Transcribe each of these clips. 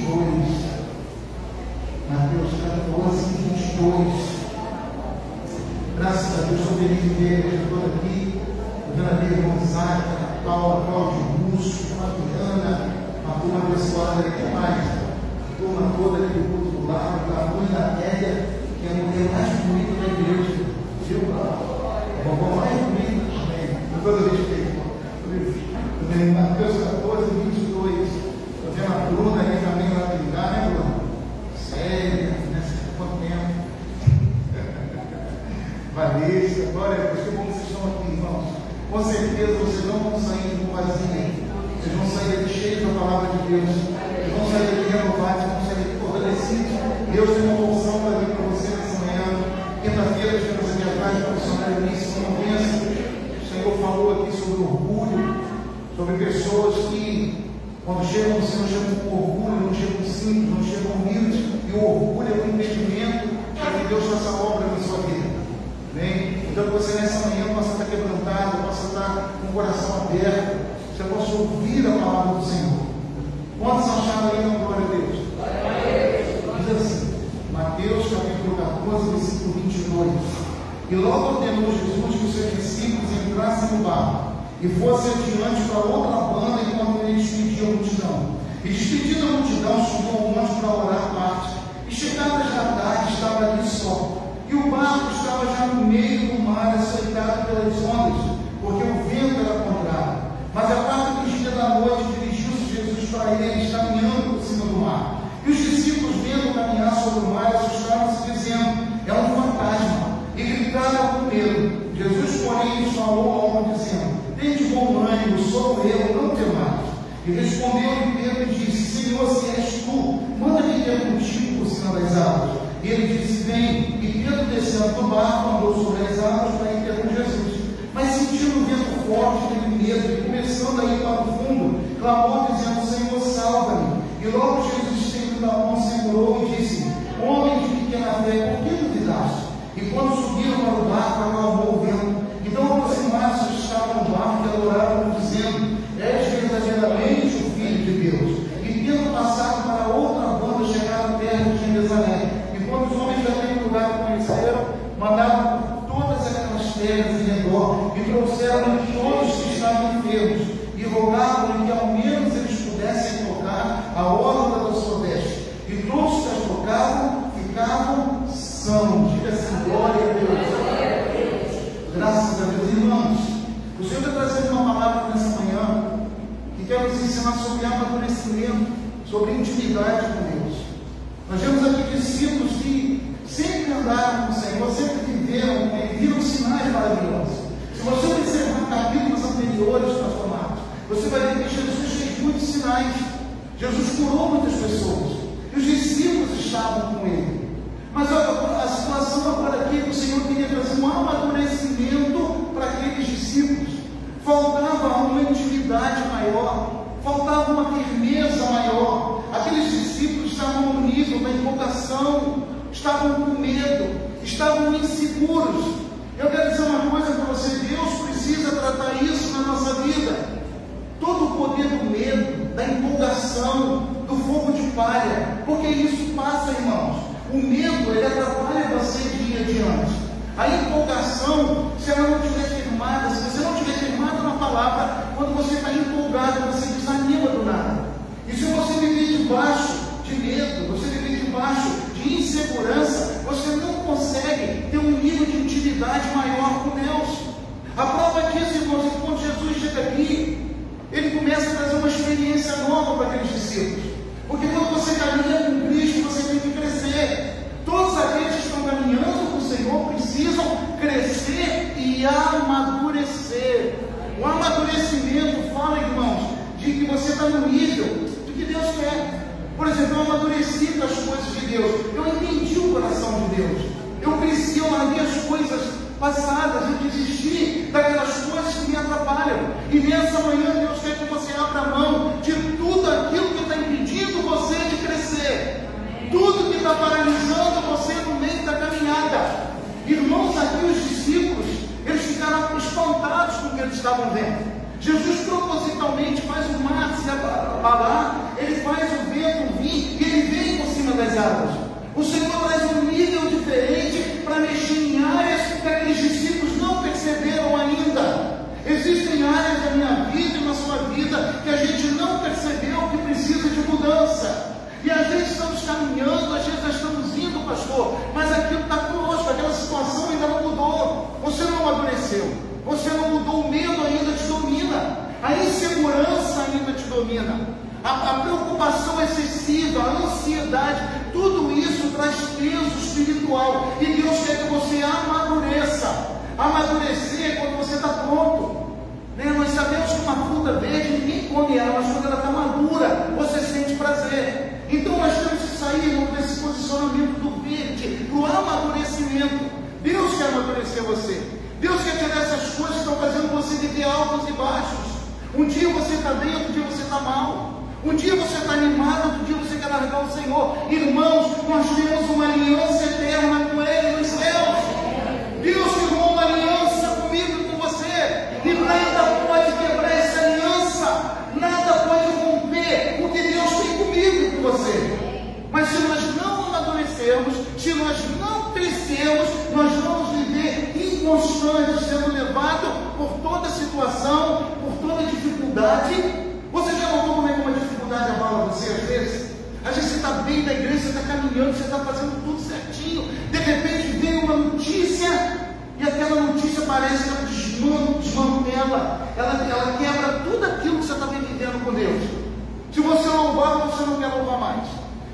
22. Mateus 14, 22. Graças a Deus, estou feliz de ver a toda aqui, vendo a minha irmã Isaac, a Paula, Cláudio Russo, a Fabiana, a turma abençoada que mais, a turma toda aqui do culto do lado, a mãe da Nélia, que é a mulher mais bonita da igreja, viu? A vovó mais bonita também, com todo respeito. Mateus 14, 22. Estou vendo a Bruna aí também lá de lugar, né, Bruna? Sério, nesse quanto tempo. Valência, glória a Deus, que bom que vocês estão aqui, irmãos. Com certeza vocês não vão sair de um vazio, vocês vão sair daqui cheios da palavra de Deus, vocês vão sair daqui renovados, vão sair daqui fortalecidos. Deus tem uma porção para vir para você nessa manhã. Quinta-feira, tivemos aqui atrás do missionário Ulisses, uma bênção. O Senhor falou aqui sobre orgulho, sobre pessoas que, quando chegam no Senhor, chegam com orgulho, não chegam simples, não chegam humildes, e o orgulho é um impedimento para que Deus faça a obra na sua vida. Amém? Então, que você nessa manhã possa estar quebrantado, possa estar com o coração aberto, você possa ouvir a palavra do Senhor. Quantos acharam aí na glória a Deus? Diz assim, Mateus capítulo 14, versículo 22. E logo ordenou Jesus que os seus discípulos entrassem no barco e fosse adiante para outra banda enquanto ele despedia a multidão. E despedindo a multidão, subiu ao monte para orar à parte. E chegada já tarde, estava ali só. E o barco estava já no meio do mar, açoitado pelas ondas, porque o vento era contrário. Mas a quarta vigília da noite dirigiu-se Jesus para eles, caminhando por cima do mar. E os discípulos, vendo caminhar sobre o mar, assustaram-se, dizendo: é um fantasma. E gritaram com medo. Jesus, porém, lhes falou ao homem, dizendo: tende bom ânimo, sou eu, não temais. E respondeu-lhe Pedro e disse: Senhor, se és tu, manda-me ter contigo por cima das águas. E ele disse: vem. E Pedro, descendo do barco, andou sobre as águas para ir ter com Jesus. Mas sentindo um vento forte, teve medo, e começando a ir para o fundo, clamou, dizendo: Senhor, salva-me. E logo Jesus, estendendo a mão, segurou e disse: homem de pequena fé, por que duvidaste? E quando subiram para o barco, acalmou o vento. Então aproximaram-se os que estavam no barco e adoraram, dizendo: és verdadeiramente o Filho de Deus. E tendo passado para outra banda, chegaram perto de Jerusalém. E quando os homens daquele lugar conheceram, mandaram por todas aquelas terras em redor e trouxeram todos que estavam enfermos e rogavam que ao menos eles pudessem tocar a orla da sua veste. E todos que as tocavam ficavam sãos. Diga assim: glória a Deus. Graças a Deus. Irmãos, o Senhor está trazendo uma palavra nessa manhã que quer nos ensinar sobre amadurecimento, sobre intimidade com Deus. Nós vemos aqui discípulos que sempre andaram com o Senhor, sempre viveram com Ele, viram sinais maravilhosos. Se você observar capítulos anteriores transformados, você vai ver que Jesus fez muitos sinais. Jesus curou muitas pessoas. E os discípulos estavam com Ele. Mas a situação agora aqui é que o Senhor queria trazer um amadurecimento para aqueles discípulos. Faltava uma intimidade maior, faltava uma firmeza maior. Aqueles discípulos estavam no nível da empolgação, estavam com medo, estavam inseguros. Eu quero dizer uma coisa para você: Deus precisa tratar isso na nossa vida. Todo o poder do medo, da empolgação, do fogo de palha, porque isso passa, irmãos. O medo, ele atrapalha você de ir adiante. A empolgação, se ela não estiver firmada, se você não estiver firmado na palavra, quando você está empolgado, você desanima do nada. E se você viver debaixo de medo, você viver debaixo de insegurança, você não consegue ter um nível de intimidade maior com Deus. A prova disso, irmãos, é que quando Jesus chega aqui, ele começa a trazer uma experiência nova para aqueles discípulos. Porque quando você caminha com Cristo, você tem que crescer. Todos aqueles que estão caminhando com o Senhor precisam crescer e amadurecer. O amadurecimento fala, irmãos, de que você está no nível do que Deus quer. Por exemplo, eu amadureci das coisas de Deus. Eu entendi o coração de Deus. Eu cresci, eu larguei as coisas passadas, eu desisti daquelas coisas que me atrapalham. E nessa manhã Deus quer que você abra a mão de tudo aquilo que está impedindo você de crescer. Tudo que está paralisando você no meio da caminhada. Irmãos, aqui os discípulos, eles ficaram espantados com o que eles estavam vendo. Jesus propositalmente faz o mar se abalar, ele faz o vento vir, e domina. A preocupação excessiva, a ansiedade, tudo isso traz peso espiritual. E Deus quer que você amadureça. Amadurecer é quando você está pronto. Nós sabemos que uma fruta verde, ninguém come ela, mas quando ela está madura, você sente prazer. Então nós temos que sair desse posicionamento do verde, do amadurecimento. Deus quer amadurecer você. Deus quer tirar essas coisas que estão fazendo você viver altos e baixos. Um dia você está bem, outro dia você está mal. Um dia você está animado, outro dia você quer largar o Senhor. Irmãos, nós temos uma aliança eterna com Ele nos céus. Deus firmou uma aliança comigo e com você. E nada pode quebrar essa aliança. Nada pode romper o que Deus tem comigo e com você. Mas se nós não amadurecermos, se nós não crescermos, nós vamos viver inconstantes, sendo levados por toda situação, por toda dificuldade. Você já notou como é que uma dificuldade abala você às vezes? Às vezes você está bem na igreja, você está caminhando, você está fazendo tudo certinho. De repente vem uma notícia e aquela notícia parece que ela desmantela, ela quebra tudo aquilo que você está vivendo com Deus. Se você louvar, você não quer louvar mais.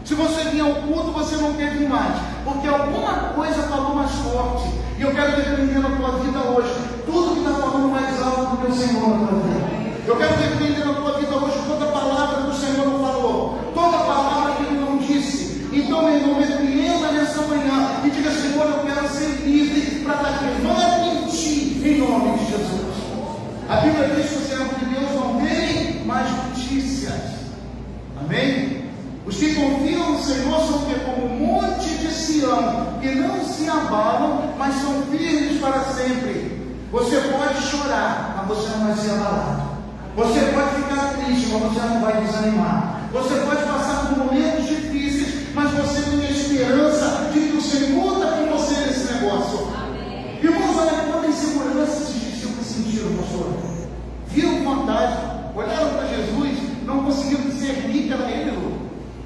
Se você vir ao culto, você não quer vir mais. Porque alguma coisa falou mais forte. E eu quero repreender na tua vida hoje tudo que está falando mais alto do meu Senhor na tua vida. Eu quero repreender na tua vida hoje toda palavra que o Senhor não falou, toda palavra que Ele não disse. Então, meu irmão, repreenda nessa manhã e diga: Senhor, eu quero ser livre para dar firmado em Ti, em nome de Jesus. A Bíblia diz que o servo de Deus não tem mais notícias. Amém? Os que confiam no Senhor são como um monte de Sião, que não se abalam, mas são firmes para sempre. Você pode chorar, mas você não vai ser abalado. Você pode ficar triste, mas você não vai desanimar. Você pode passar por momentos difíceis, mas você tem a esperança de que o Senhor está com você nesse negócio. Irmãos, olha quanta insegurança esses discípulos sentiram, pastor. Viram vantagem, olharam para Jesus, não conseguiram discernir que era Ele.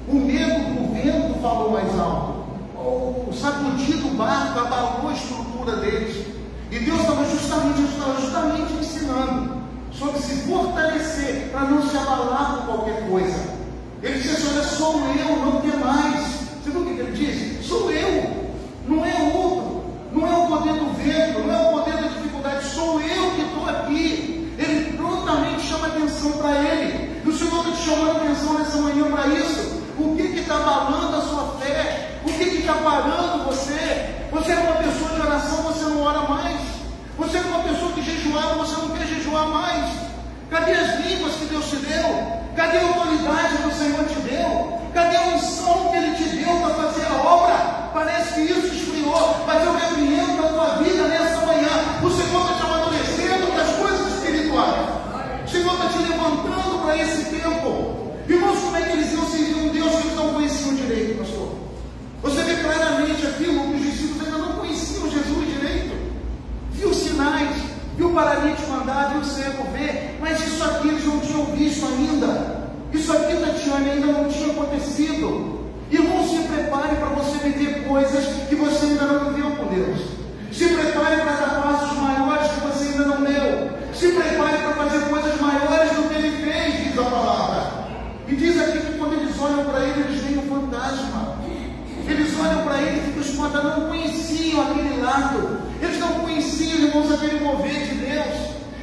O medo do vento falou mais alto. O sacudir do barco abalou a estrutura deles. E Deus estava justamente ensinando sobre se fortalecer para não se abalar por qualquer coisa. Ele disse assim: olha, sou eu, não tem mais. Você viu o que ele disse? Sou eu, não é outro, não é o poder do vento, não é o poder da dificuldade, sou eu que estou aqui. Ele prontamente chama atenção para ele. E o Senhor está te chamando atenção nessa manhã para isso. O que está abalando a sua fé? O que está parando você? Você era uma pessoa de oração, você não ora mais. Você era uma pessoa que jejuava, você não quer jejuar mais. Cadê as línguas que Deus te deu? Cadê a autoridade que o Senhor te deu? Cadê a unção que Ele te deu para fazer a obra? Parece que isso esfriou. Mas eu repreendo na tua vida nessa manhã. O Senhor está te amadurecendo para as coisas espirituais. O Senhor está te levantando para esse tempo. Irmãos, como é que eles iam servir um Deus que eles não conheciam direito, pastor? Você vê claramente aquilo que os discípulos ainda não conheciam Jesus direito. Viu sinais, viu o paralítico andar, viu o cego ver, mas isso aqui eles não tinham visto ainda. Isso aqui, Tatiana, ainda não tinha acontecido. Irmão, se prepare para você viver coisas que você ainda não viveu com Deus. Se prepare para dar passos maiores que você ainda não deu. Se prepare para fazer coisas maiores do que Ele fez, diz a palavra. E diz aqui que quando eles olham para Ele, eles veem um fantasma. Eles olham para Ele e ficam espantados, não conheciam aquele lado. Eles não conheciam, irmãos, aquele mover de Deus.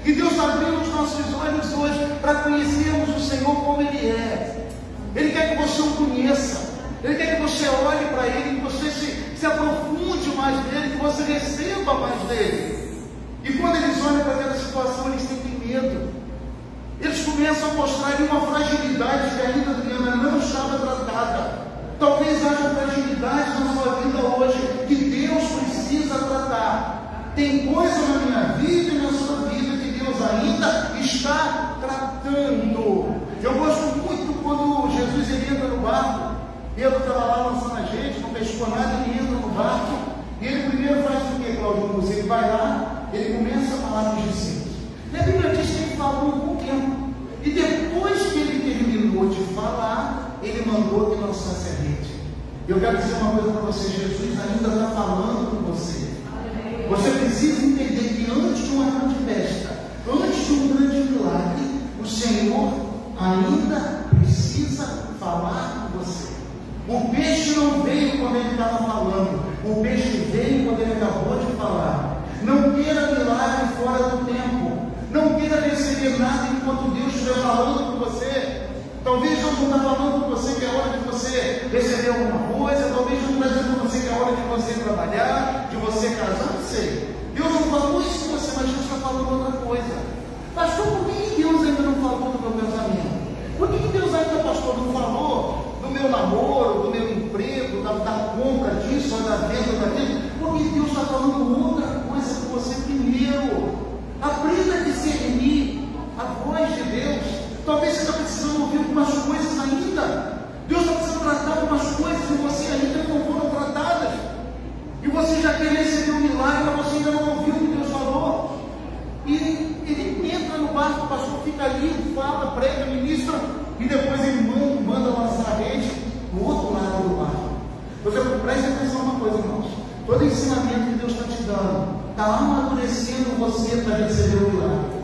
E Deus está abrindo os nossos olhos hoje para conhecermos o Senhor como Ele é. Ele quer que você o conheça. Ele quer que você olhe para Ele, que você se aprofunde mais dEle, que você receba mais dEle. E quando eles olham para aquela situação, eles sentem medo. Eles começam a mostrar uma fragilidade que ainda, Adriana, não estava tratada. Talvez haja fragilidade na sua vida hoje que Deus precisa tratar. Tem coisa na minha vida e na sua vida que Deus ainda está tratando. Eu gosto muito quando Jesus ele entra no barco. Pedro estava lá lançando a gente, não pescou nada, ele entra no barco. E ele primeiro faz o que, Claudio? Ele vai lá, ele começa a falar com os discípulos. E a Bíblia diz que ele falou um pouquinho. E depois que ele terminou de falar, ele mandou que lançasse a rede. Eu quero dizer uma coisa para você: Jesus ainda está falando com você. Você precisa entender que antes de uma grande festa, antes de um grande milagre, o Senhor ainda precisa falar com você. O peixe não veio quando ele estava falando, o peixe veio quando ele acabou de falar. Não queira milagre fora do tempo, não queira receber nada enquanto Deus estiver falando com você. Talvez Deus não está falando com você que é hora de você receber alguma coisa, talvez Deus não está dizendo com você que é hora de você trabalhar, de você casar, não sei. Deus não falou isso com você, mas Deus está falando outra coisa. Pastor, por que Deus ainda não falou do meu casamento? Por que Deus ainda, pastor, não falou do meu namoro, do meu emprego, da compra disso, ou da venda daquilo? Porque Deus está falando outra coisa com você primeiro. Aprenda a discernir a voz de Deus. Talvez você está precisando ouvir algumas coisas ainda. Deus está precisando tratar algumas coisas e você ainda não foram tratadas. E você já quer receber um milagre, mas você ainda não ouviu o que Deus falou. E ele entra no barco, o pastor fica ali, fala, prega, ministra, e depois ele manda lançar a rede no outro lado do barco. Você preste atenção uma coisa, irmãos. Todo ensinamento que Deus está te dando está amadurecendo você para receber o milagre.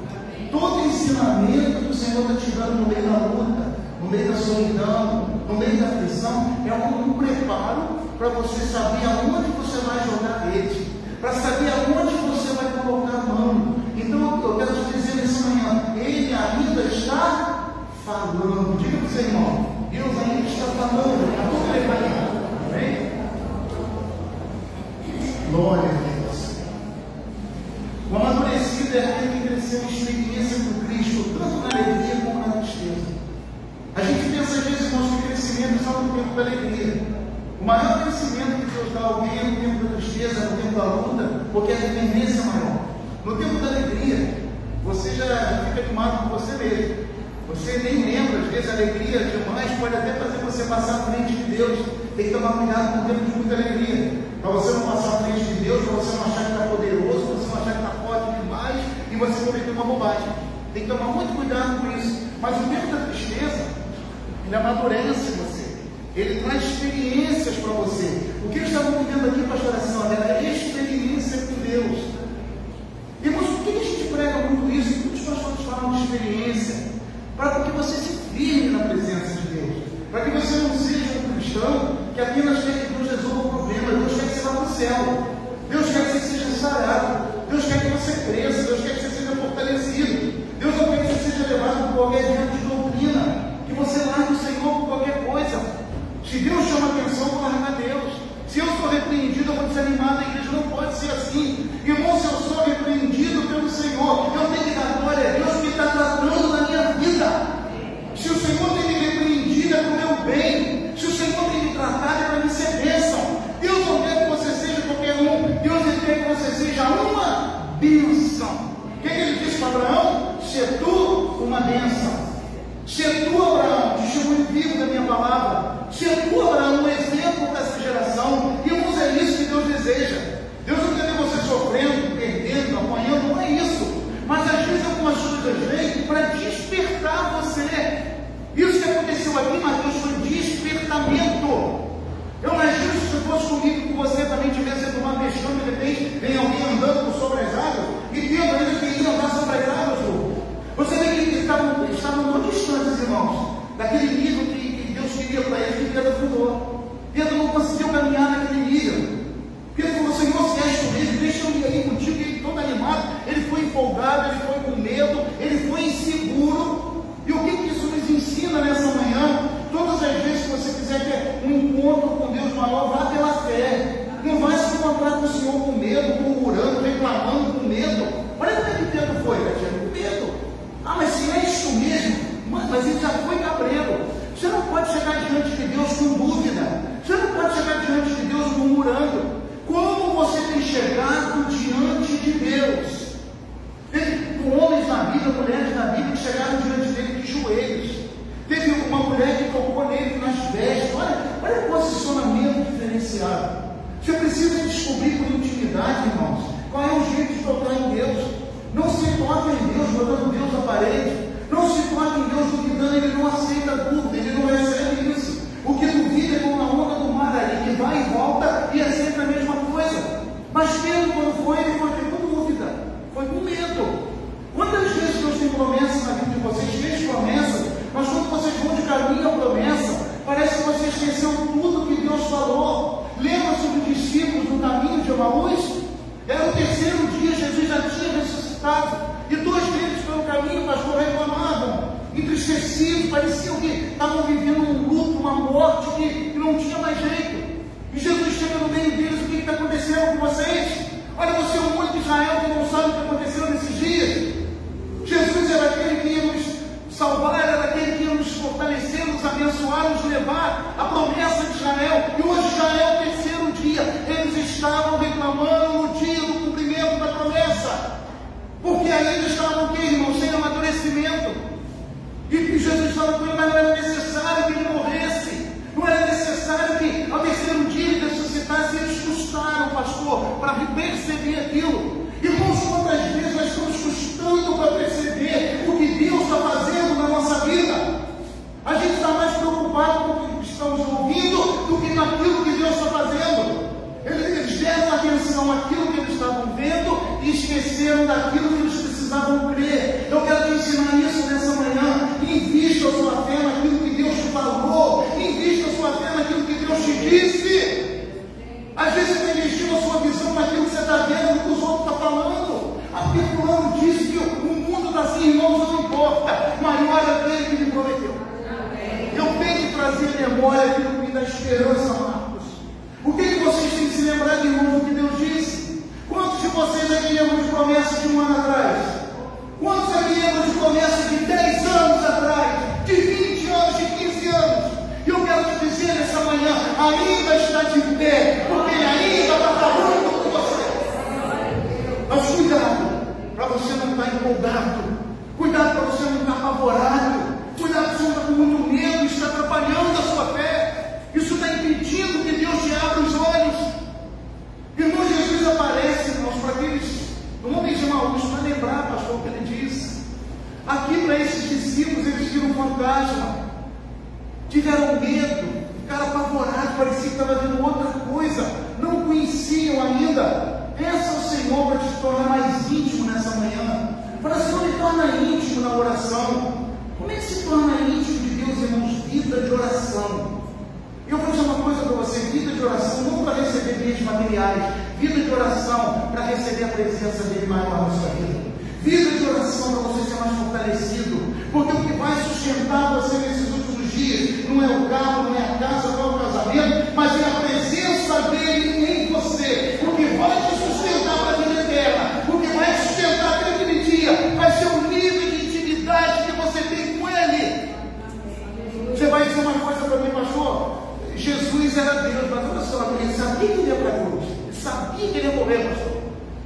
Todo ensinamento que o Senhor está te dando no meio da luta, no meio da solidão, no meio da aflição, é um preparo para você saber aonde você vai jogar a rede, para saber aonde você vai colocar a mão. Então eu quero te dizer nessa manhã, Ele ainda está falando. Diga para o seu irmão, Deus ainda está falando. Está tudo preparado. Amém? Glória a Deus. O amadurecido é aquele que cresceu em experiência com Cristo, tanto na alegria como na tristeza. A gente pensa às vezes, irmãos, que crescimento está no tempo da alegria. O maior crescimento que Deus dá a alguém é no tempo da tristeza, no tempo da luta, porque a dependência é maior. No tempo da alegria, você já fica animado com você mesmo. Você nem lembra, às vezes a alegria demais pode até fazer você passar à frente de Deus. Tem que tomar cuidado com o tempo de muita alegria, para você não passar à frente de Deus, para você não achar que está poderoso, para você não achar que está forte demais e você cometer uma bobagem. Tem que tomar muito cuidado com isso. Mas o tempo da tristeza, ele amadurece você, ele traz experiências para você. O que eles estavam vivendo aqui, pastora Sandra, era experiência com Deus. Irmãos, por que a gente prega muito isso? Muitos pastores falam de experiência, para que você se firme na presença de Deus, para que você não seja um cristão que apenas quer que Deus resolva o problema. Deus quer que você vá para o céu, Deus quer que você seja sarado, Deus quer que você cresça, Deus quer que você seja fortalecido, Deus não quer que você seja levado por qualquer vento de doutrina, que você largue o Senhor por qualquer coisa. Se Deus chama atenção, eu vou largar Deus. Se eu sou repreendido, eu vou desanimar da igreja. Não pode ser assim. Irmão, se eu sou repreendido pelo Senhor, eu tenho que dar glória a Deus que está tratando na minha vida. Se o Senhor tem me repreendido, é para o meu bem. Se o Senhor tem me tratado, é para me ser bênção. Deus não quer que você seja qualquer um. Deus ele quer que você seja uma bênção. O que ele disse para Abraão? Se tu uma bênção. Se tu, Abraão, testemunho vivo da minha palavra. Se tu, Abraão, um exemplo dessa geração. E irmãos, é isso que Deus deseja. Deus não quer ver você sofrendo, perdendo, apanhando, não é isso. Mas às vezes algumas coisas vêm para despertar você. Isso que aconteceu aqui, Mateus, foi despertamento. Eu imagino se fosse comigo, que você também tivesse sido uma mexão, de repente vem alguém andando por sobre as águas, e Deus ainda queria andar sobre as águas. Você vê que eles estavam muito distantes, irmãos, daquele nível que Deus queria para eles, que Pedro fundou. Pedro não conseguiu caminhar naquele nível. Pedro falou: Senhor, se és tu mesmo, deixa eu ir aí contigo. Ele todo animado, ele foi empolgado, ele foi com medo, ele foi inseguro. E o que isso nos ensina nessa manhã? Todas as vezes que você quiser ter um encontro com Deus maior, vá pela fé. Não vai se encontrar com o Senhor com medo, murmurando, reclamando, com medo. Olha como é que Pedro foi, Tatiana, com medo. Ah, mas se é isso mesmo, mas ele já foi cabreiro. Você não pode chegar diante de Deus com dúvida. Você não pode chegar diante de Deus murmurando. Como você tem chegado diante de Deus? Teve homens na Bíblia, mulheres na Bíblia que chegaram diante dele de joelhos. Teve uma mulher que tocou nele nas vestes. Olha o posicionamento diferenciado. Você precisa descobrir por intimidade, irmãos, qual é o jeito de tocar em Deus. Não se toca em Deus botando Deus à parede. Não se toca em Deus duvidando. Ele não aceita dúvida, ele não recebe isso. O que duvida é como a onda do mar ali, que vai e volta e é sempre a mesma coisa. Mas Pedro, quando foi, ele foi com dúvida, foi com medo. Quantas vezes Deus tem promessas na vida de vocês? Fez promessas, mas estavam vivendo um luto, uma morte que não tinha mais jeito. E Jesus chega no meio deles: o que está acontecendo com vocês? Olha, você é o único Israel que não sabe o que aconteceu nesses dias. Jesus era aquele que ia nos salvar, era aquele que ia nos fortalecer, nos abençoar, nos levar à promessa de Israel. E hoje já é o terceiro dia. Eles estavam reclamando no dia do cumprimento da promessa, porque ainda estavam o quê, irmão? Sem amadurecimento. E Jesus estava com ele, mas não era necessário que ele morresse. Não era necessário que ao terceiro dia ele ressuscitasse. Eles custaram, pastor, para perceber aquilo. Irmãos, quantas vezes nós estamos custando para perceber o que Deus está fazendo na nossa vida? A gente está mais preocupado com o que estamos ouvindo do que naquilo que Deus está fazendo. Eles deram atenção àquilo que eles estavam vendo e esqueceram daquilo que eles precisavam crer. Eu quero te ensinar isso nessa manhã. Invista a sua fé naquilo que Deus te falou. Invista a sua fé naquilo que Deus te disse. Às vezes você está investindo a sua visão naquilo que você está vendo, no que os outros estão falando. A fulano disse que o mundo está assim, irmãos, não importa. Maior é aquele que me prometeu. Eu tenho que trazer à memória aquilo que me dá esperança, Marcos. O que vocês têm que se lembrar de novo do que Deus disse? Quantos de vocês aqui lembram de promessas de um ano atrás? Quantos aqui lembram de promessas de 10 anos atrás? De 20 anos, de 15 anos? E eu quero te dizer nessa manhã, ainda está de pé, porque Ele ainda está falando com você. Mas cuidado, para você não estar empolgado. Cuidado para você não estar apavorado. Cuidado para você não estar com muito medo, está atrapalhando a sua fé. Isso está impedindo que Deus te abra os olhos. Irmão, Jesus aparece, irmãos, para aqueles homens de Emaús, para lembrar, pastor, o que ele disse. Aqui para esses discípulos, eles viram um fantasma. Tiveram medo, ficaram apavorados, parecia que estava vendo outra coisa, não conheciam ainda. Peça ao Senhor para te tornar mais íntimo nessa manhã. Para o Senhor me torna íntimo na oração. Como é que se torna íntimo de Deus, irmãos? Vida de oração. Eu vou dizer uma coisa para você: vida de oração não para receber bens materiais, vida de oração para receber a presença dele maior na sua vida. Vida de oração para você ser mais fortalecido, porque o que vai sustentar você nesses últimos dias não é o carro, não é a casa, não é o casamento, mas é a presença dele em você. O que vai te sustentar para a vida eterna, o que vai te sustentar para aquele dia, vai ser o nível de intimidade que você tem com ele. Você vai dizer uma coisa para mim, pastor: Jesus era Deus, mas olha só, ele sabia que ele ia para a cruz, ele sabia que ele ia morrer, pastor,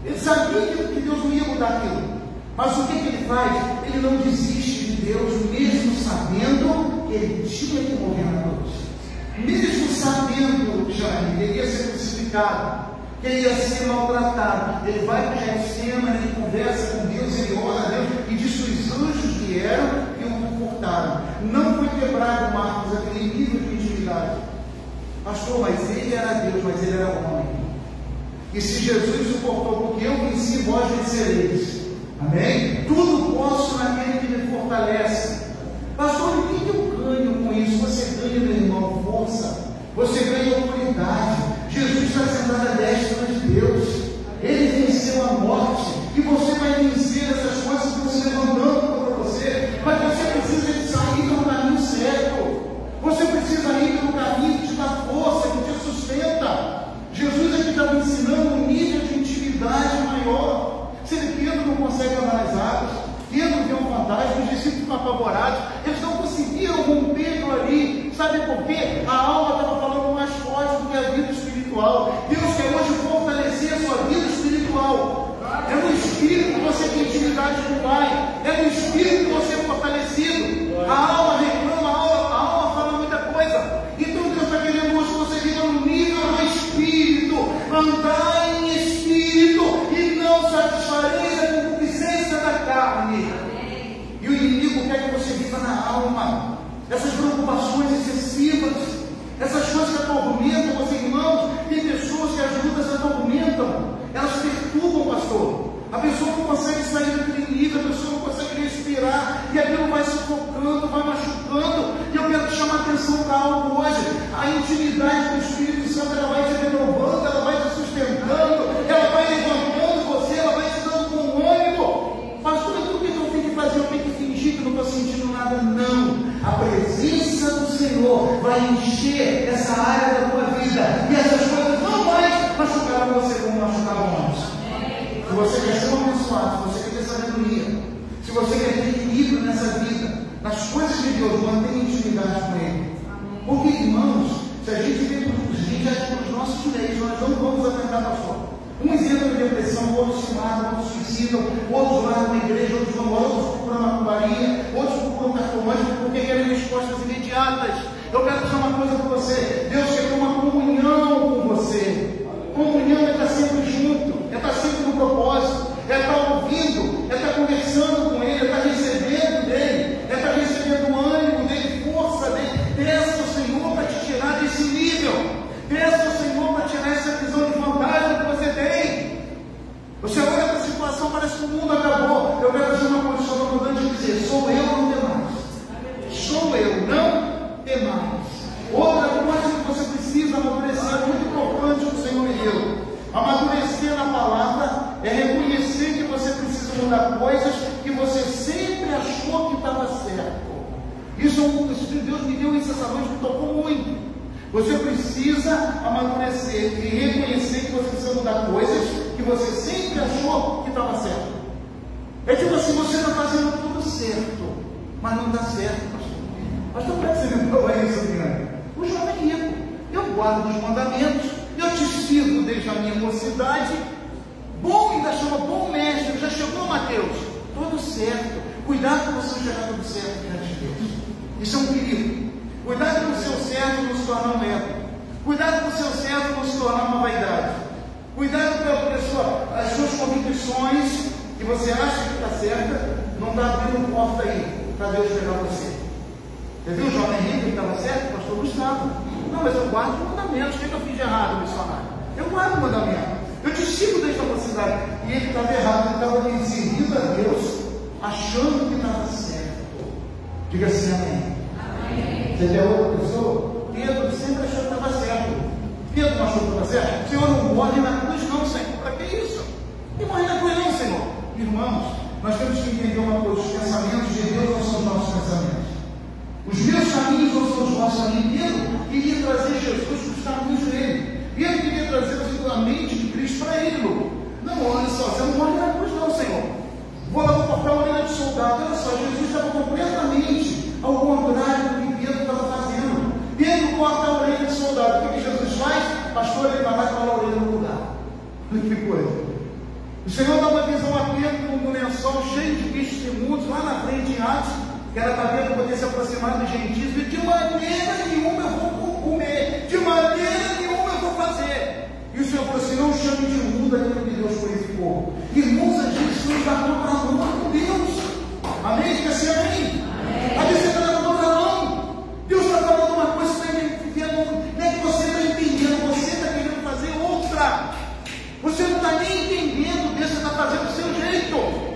ele sabia que Deus não ia mudar aquilo. Mas o que ele faz? Ele não desiste de Deus, mesmo sabendo que ele tinha que morrer na cruz. Mesmo sabendo, Jair, que ele ia ser crucificado, que ele ia ser maltratado, ele vai para o Getsêmani, ele conversa com Deus, ele ora a Deus e diz que os anjos vieram e o confortaram. Não foi quebrado, Marcos, aquele nível de intimidade. Pastor, mas ele era Deus, mas ele era homem. E se Jesus suportou, porque eu venci, vós vencereis. Amém? Tudo posso naquele que me fortalece. Pastor, o que eu ganho com isso? Você ganha, meu irmão, força. Você ganha autoridade. Jesus está sentado à destra de Deus. Ele venceu a morte. E você vai vencer essas coisas que estão se levantando contra você. Mas você precisa sair pelo caminho certo. Você precisa ir pelo caminho que te dá força, que te sustenta. Jesus aqui estava ensinando um nível de intimidade maior. Se Pedro não consegue andar nas águas, Pedro vê um fantasma, os discípulos ficam apavorados, eles não conseguiram romper aquilo ali. Sabe por quê? A alma estava falando mais forte do que a vida espiritual. Deus quer hoje fortalecer a sua vida espiritual. É no Espírito que você tem intimidade com o Pai, é no Espírito que você é fortalecido. A alma reclama, a alma fala muita coisa. Então Deus está querendo hoje que você viva no nível do Espírito, andar em Espírito, e não satisfareis a concupiscência da carne. E o inimigo quer que você viva na alma. Essas preocupações excessivas, essas coisas que atormentam você, irmãos. Tem pessoas que as lutas atormentam, elas perturbam, pastor. A pessoa não consegue sair daquele nível, a pessoa não consegue respirar, e aquilo vai sufocando, vai machucando. E eu quero te chamar a atenção para algo hoje. A intimidade do Espírito Santo, ela vai te renovando, ela vai te sustentando, ela vai levantando você, ela vai te dando bom ânimo. Pastor, então o que eu tenho que fazer? Eu tenho que fingir que não estou sentindo nada? Não. A presença vai encher essa área da tua vida, e essas coisas não mais machucaram você como machucaram antes. Se você quer ser um abençoado, se você quer ter sabedoria, se você quer ter equilíbrio nessa vida, nas coisas de Deus, mantenha intimidade com Ele. Porque, irmãos, se a gente vê os nossos direitos, nós não vamos atentar para fora. Uns entram em depressão, outros se matam, outros suicidam, outros largam a igreja, outros vão embora, outros procuram macumbaria, outros procuram cartomante porque querem respostas imediatas. Eu quero dizer uma coisa para você: Deus quer ter uma comunhão com você. Comunhão é estar sempre junto, é estar sempre no propósito, é estar ouvindo, é estar conversando com Ele, é estar recebendo dEle, é estar recebendo o ânimo dEle, força dEle. Peça ao Senhor para te tirar desse nível. Peça ao Senhor para tirar essa visão de vantagem que você tem. Você olha para a situação, parece que o mundo acabou. Eu quero dizer uma coisa, só para dizer: sou eu, não tem mais. Sou eu, não tem mais. Outra coisa que você precisa amadurecer, muito importante que o Senhor me deu. Amadurecer na palavra é reconhecer que você precisa mudar coisas que você sempre achou que estava certo. Isso o Espírito de Deus me deu isso essa noite, me tocou muito. Você precisa amadurecer e reconhecer que você precisa mudar coisas que você sempre achou que estava certo. É tipo assim, você está fazendo tudo certo, mas não dá certo, pastor. Pastor, como é que você me falou isso, minha? O jovem rico, eu guardo os mandamentos, eu te sirvo desde a minha mocidade. Bom, ainda chama bom mestre, já chegou, Mateus, tudo certo. Cuidado para você chegar tudo certo diante de Deus. Isso é um perigo. Cuidado com o seu certo não se tornar um ego. Cuidado com o seu certo não se tornar uma vaidade. Cuidado com as suas convicções que você acha que está certa, não está abrindo porta aí para Deus pegar você. Você viu o jovem rico que estava certo? O pastor Gustavo. Não, mas eu guardo os mandamentos. O que eu fiz de errado, missionário? Eu guardo o mandamento. Eu te sigo desde a mocidade. E ele estava errado, ele estava servindo a Deus, achando que estava certo. Diga assim, amém. Você vê outra pessoa? Pedro sempre achou que estava certo. Pedro não achou que estava certo. O Senhor não morre na cruz, não, Senhor. Para que isso? Não morre na cruz, não, Senhor. Irmãos, nós temos que entender uma coisa: os pensamentos de Deus não são os nossos pensamentos. Os meus caminhos não são os vossos caminhos. Pedro queria trazer Jesus para os caminhos dele. Pedro queria trazer a mente de Cristo para ele. Não, olha só, você não morre na cruz, não, Senhor. Vou lá cortar a orelha de soldado. Olha só, Jesus estava completamente ao contrário do que Pedro estava fazendo. Pedro corta a orelha de soldado. O que Jesus faz? Pastor, ele vai lá e cola a orelha no lugar. Que coisa. O Senhor dá uma visão a Pedro com um lençol cheio de bichos imundos lá na frente em Atos, que era para Pedro poder se aproximar dos gentios, e de maneira nenhuma eu vou comer, de maneira nenhuma eu vou fazer. E o Senhor falou assim: não chame de imundo aquilo que Deus purificou. Irmãos, a gente não está para amor com Deus. Amém? Diga assim, amém? A gente está na contramão. Deus está falando uma coisa que não é que você está entendendo, você está querendo fazer outra. Você não está nem entendendo, Deus está fazendo do seu jeito.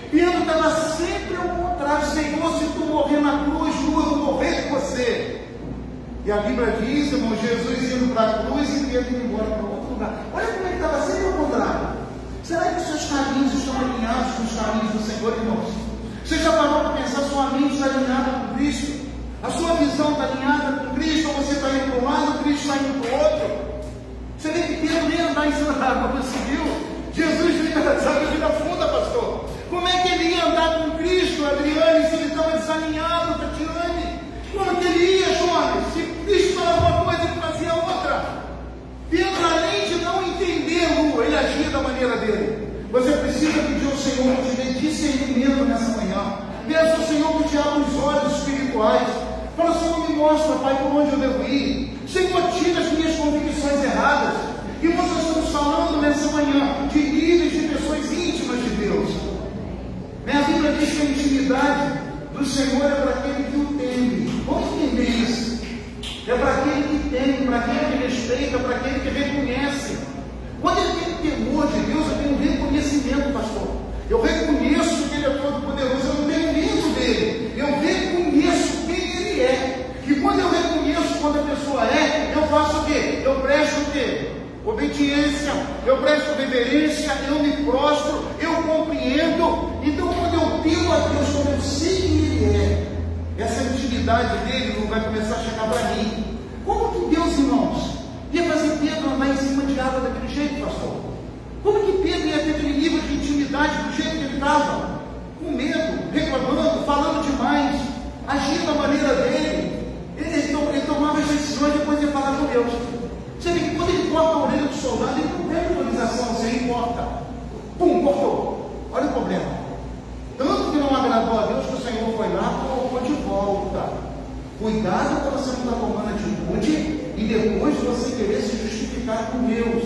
Pedro estava sempre ao contrário: Senhor, se tu morrer na cruz, eu vou morrer com você. E a Bíblia diz, irmão, Jesus indo para a cruz e Pedro indo embora para outro lugar. Olha como ele estava sempre ao contrário. Será que os seus caminhos estão alinhados com os caminhos do Senhor, irmãos? Você já parou para pensar, sua mente está alinhada com Cristo? A sua visão está alinhada com Cristo? Ou você está indo para um lado, Cristo está indo para o outro? Você vê que Pedro nem andar em cima da água conseguiu. Jesus veio da vida funda, pastor. Como é que ele ia andar com Cristo, Adriane, se ele estava desalinhado, Tatiane? Como que ele ia, Jonas? Se Cristo falava uma coisa, ele fazia outra. Pedro, além de não entendê-lo, ele agia da maneira dele. Você precisa pedir ao Senhor que te dê discernimento nessa manhã. Peça ao Senhor que te abra os olhos espirituais. Fala: Senhor, me mostra, Pai, por onde eu devo ir. Senhor, tira as minhas convicções erradas. E nós estamos falando nessa manhã de níveis de pessoas íntimas de Deus. A Bíblia diz que a intimidade do Senhor é para aquele que o teme. Vamos entender isso. É para aquele que teme, para aquele que respeita, para aquele que reconhece. Quando eu tenho temor de Deus, eu tenho reconhecimento, pastor. Eu reconheço que Ele é todo poderoso, eu não tenho medo dele. Eu reconheço quem Ele é. E quando eu reconheço quando a pessoa é, eu faço o quê? Eu presto o quê? Obediência, eu presto reverência, eu me prostro, eu compreendo. Então, quando eu temo a Deus, quando eu sei quem Ele é, essa intimidade intimidade dele não vai começar a chegar para mim. Como que Deus, irmãos, ia fazer Pedro andar em cima de água daquele jeito, pastor? Como que Pedro ia ter aquele nível de intimidade do jeito que ele estava? Com medo, reclamando, falando demais, agindo da maneira dele. Ele tomava as decisões e depois ia falar com Deus. Você vê que quando ele corta a orelha do soldado, ele não tem autorização, você corta. Pum, cortou. Olha o problema. Tanto que não agradou a Deus que o Senhor foi lá e colocou de volta. Cuidado para você não estar tomando atitude e depois você querer se justificar com Deus.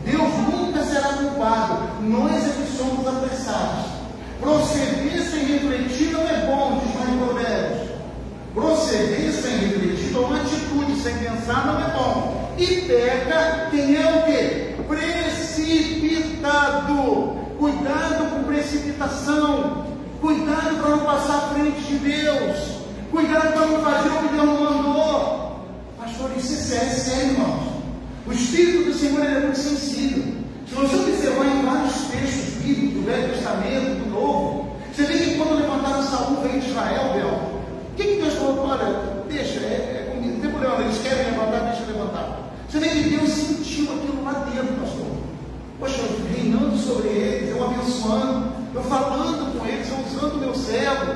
Deus nunca será culpado. Nós é que somos apressados. Proceder sem refletir não é bom, diz lá em Provérbios. Proceder sem refletir, uma atitude sem pensar não é bom. E peca quem é o quê? Precipitado. Cuidado com precipitação. Cuidado para não passar à frente de Deus. Cuidado para não fazer o que Deus não mandou. Pastor, isso é sério, irmãos. O Espírito do Senhor é muito sensível. Se você observar em vários textos bíblicos do Velho Testamento, do Novo, você vê que quando levantaram Saul, rei de Israel, o que Deus falou? Olha, deixa, comigo, não tem problema, eles querem levantar, deixa levantar. Você vê que Deus sentiu aquilo lá dentro, pastor. Poxa, eu reinando sobre eles, eu abençoando, eu falando com eles, eu usando o meu servo,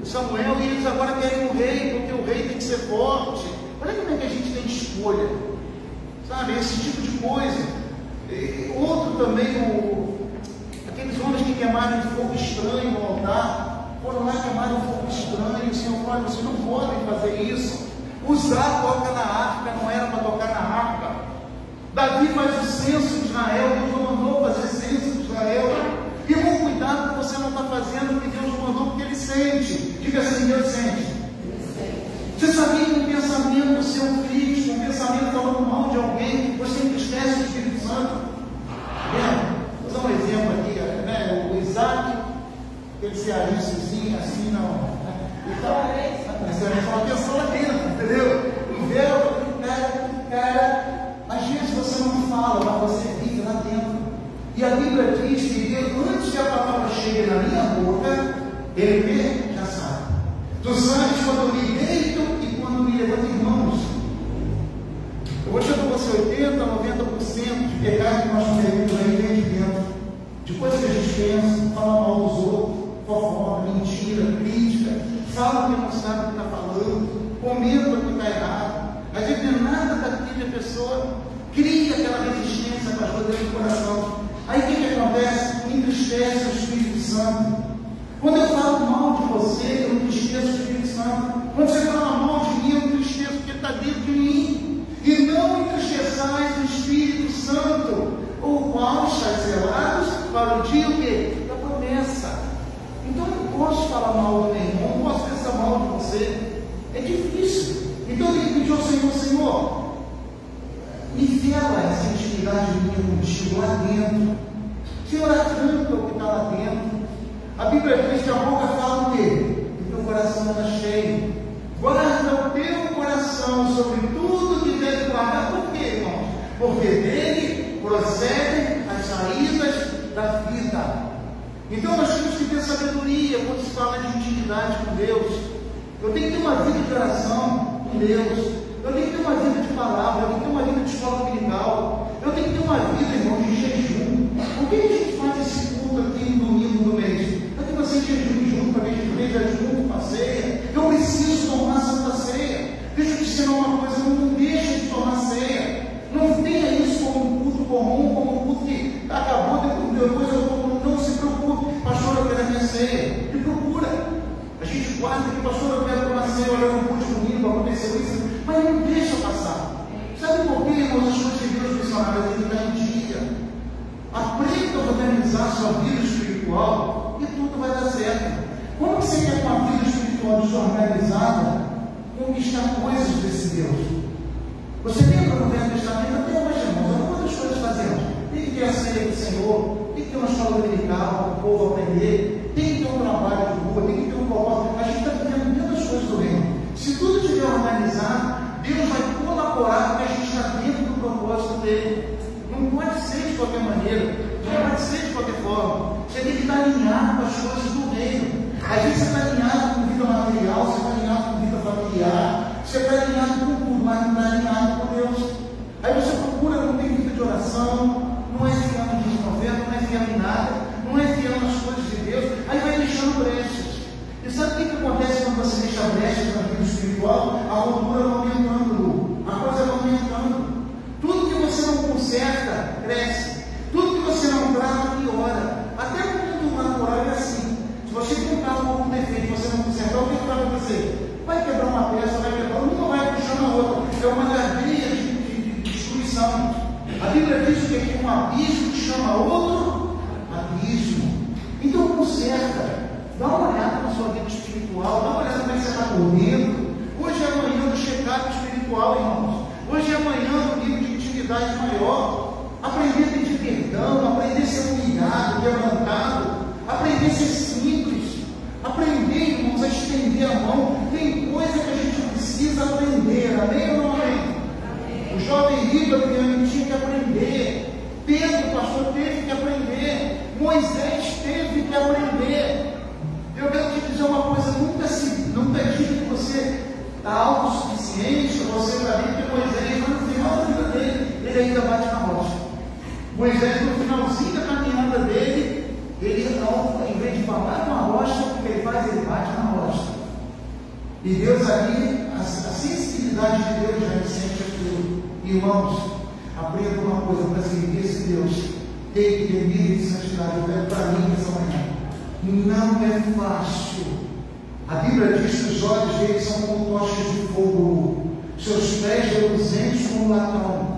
Samuel, e eles agora querem um rei, porque o rei tem que ser forte. Olha como é que a gente tem escolha, sabe? Esse tipo de coisa. E outro também, aqueles homens que queimaram fogo estranho no altar, foram lá e queimaram fogo estranho. O Senhor falou: vocês não podem fazer isso. Usar toca na harpa, não era para tocar na harpa. Davi faz o censo de Israel, Deus não mandou fazer censo de Israel. E com cuidado que você não está fazendo o que Deus mandou, porque Ele sente. Diga assim: Deus sente. Você sabia que um pensamento seu crítico, um pensamento falando mal de alguém, você entristece o Espírito Santo? Vou dar um exemplo aqui, né? O Isaac, aquele cearensezinho assim, não. Então, você vai falar atenção lá dentro, entendeu? O véu, cara, às vezes você não fala, mas você vive lá dentro. E a Bíblia diz que antes que a palavra chegue na minha boca, Ele já sabe. Tu sabes quando eu me deito e quando me levanto, irmãos. Eu vou dizer para você, 80%, 90% de pecado que nós cometemos aí vem de dentro. De coisas que a gente pensa, fala mal dos outros, fofoca, mentira, crítica, fala que não sabe o que está falando, comenta o que está errado. Às vezes não é nada daquilo que a pessoa cria aquela resistência para ajudar no coração. Aí o que acontece? Entristece o Espírito Santo. Quando eu falo mal de você, eu entristeço o Espírito Santo. Quando você fala mal de mim, eu entristeço porque está dentro de mim. E não entristeçais o Espírito Santo, o qual está selado para o dia o quê? Da promessa. Então eu não posso falar mal do meu irmão, não posso pensar mal de você. É difícil. Então ele pediu ao Senhor: Senhor, me vela essa intimidade minha contigo lá dentro. Senhor, arranca o que está lá dentro. A Bíblia diz que a boca fala o quê? O teu coração está cheio. Guarda o teu coração sobre tudo que deve guardar. Por quê, irmãos? Porque dele procedem as saídas da vida. Então nós temos que ter sabedoria quando se fala de intimidade com Deus. Eu tenho que ter uma vida de oração com Deus. Eu tenho que ter uma vida de palavra. Eu tenho que ter uma vida de escola dominical. Eu tenho que ter uma vida, irmão, de jejum. Por que a gente faz esse culto aqui no domingo do mês? Para que você jejum junto, para que a gente veja junto com a ceia. Eu preciso tomar a Santa Ceia. Deixa eu te ensinar uma coisa: não deixa de tomar ceia. Não tenha isso como um culto comum, como um culto que acabou, depois eu vou. Não se preocupe, pastor, eu quero a minha ceia. Me procura. A gente guarda que, pastor, eu quero tomar ceia, olha, eu não pude comigo, aconteceu isso, mas não deixa passar. Sabe por quê, irmãos? As coisas de Deus missionárias têm que estar em dia. Aprenda a organizar sua vida espiritual e tudo vai dar certo. Como você quer uma vida espiritual desorganizada, conquistar coisas desse Deus? Você lembra no Velho Testamento, até hoje, irmãos, quantas coisas fazemos? Tem que ter a ceia do Senhor, tem que ter uma escola dominical para o povo aprender, tem que ter um trabalho de rua, tem que ter um propósito. A gente está vivendo tantas coisas do reino. Se tudo estiver organizado, Deus vai colaborar porque a gente está dentro do propósito dele. Não pode ser de qualquer maneira, não pode ser de qualquer forma. Você tem que estar alinhado com as coisas do reino. Às vezes você está alinhado com vida material, você está alinhado com vida Você está alinhado com tudo, mas não está alinhado com Deus. Aí você procura, não tem vida de oração, não é fiel no desconvento, não é fiel em nada, não é fiel nas coisas de Deus, aí vai deixando brechas. E sabe o que acontece quando você deixa brechas na vida espiritual? A ruptura vai aumentando, a coisa vai aumentando. Tudo que você não conserta, cresce. Tudo que você não trata, piora. Até no mundo natural é assim. Se você tem um carro com defeito, você não consertar, o que vai acontecer? Vai quebrar uma peça, vai quebrar, uma vai puxando a outra. É uma cadeia de destruição. A Bíblia diz que um abismo chama outro abismo. Então conserta. Dá uma olhada na sua vida espiritual, dá uma olhada como é que você está correndo. Hoje é amanhã do check-up espiritual, irmãos. Hoje é amanhã do nível de intimidade maior. Aprender a pedir perdão, aprender a ser humilhado, quebrantado, aprender a ser simples, aprender, irmãos, a estender a mão. Tem coisa que a gente precisa aprender, amém ou não amém? O jovem rico tinha que aprender. Pedro, pastor, teve que aprender. Moisés teve que aprender. Eu quero te dizer uma coisa, nunca diga que você está autossuficiente, você está bem, porque Moisés, no final da vida dele, ele ainda bate na rocha. Moisés, no finalzinho da caminhada dele, ele, em vez de falar com a rocha, o que ele faz? Ele bate na rocha. E Deus ali, a sensibilidade de Deus já sente aquilo. Irmãos, aprenda uma coisa para servir esse Deus. Tem que ter vida de santidade. Eu quero para mim essa manhã. Não é fácil. A Bíblia diz que os olhos dele são como tochas de fogo, seus pés reluzentes como latão.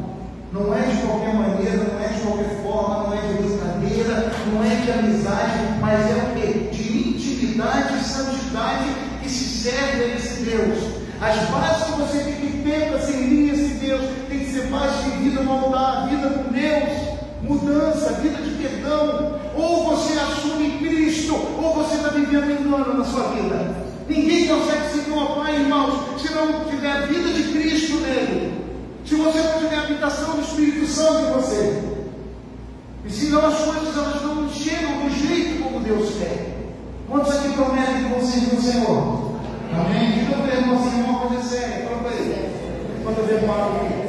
Não é de qualquer maneira, não é de qualquer forma, não é de brincadeira, não é de amizade, mas é o quê? De intimidade e santidade que se serve a esse Deus. As bases que você tem que ter para servir esse Deus tem que ser base de vida no altar, vida com Deus, mudança, vida de perdão. Ou você assume Cristo, ou você está vivendo engano na sua vida. Ninguém consegue seguir o Pai, irmãos, se não tiver vida de Cristo nele. Se você não tiver a habitação do Espírito Santo em você. E senão as coisas elas não chegam do jeito como Deus quer. Quantos aqui prometem que vão servir o Senhor? Amém? Diga para o irmão assim, uma coisa séria. Fala para ele. Quando eu ver mal aqui.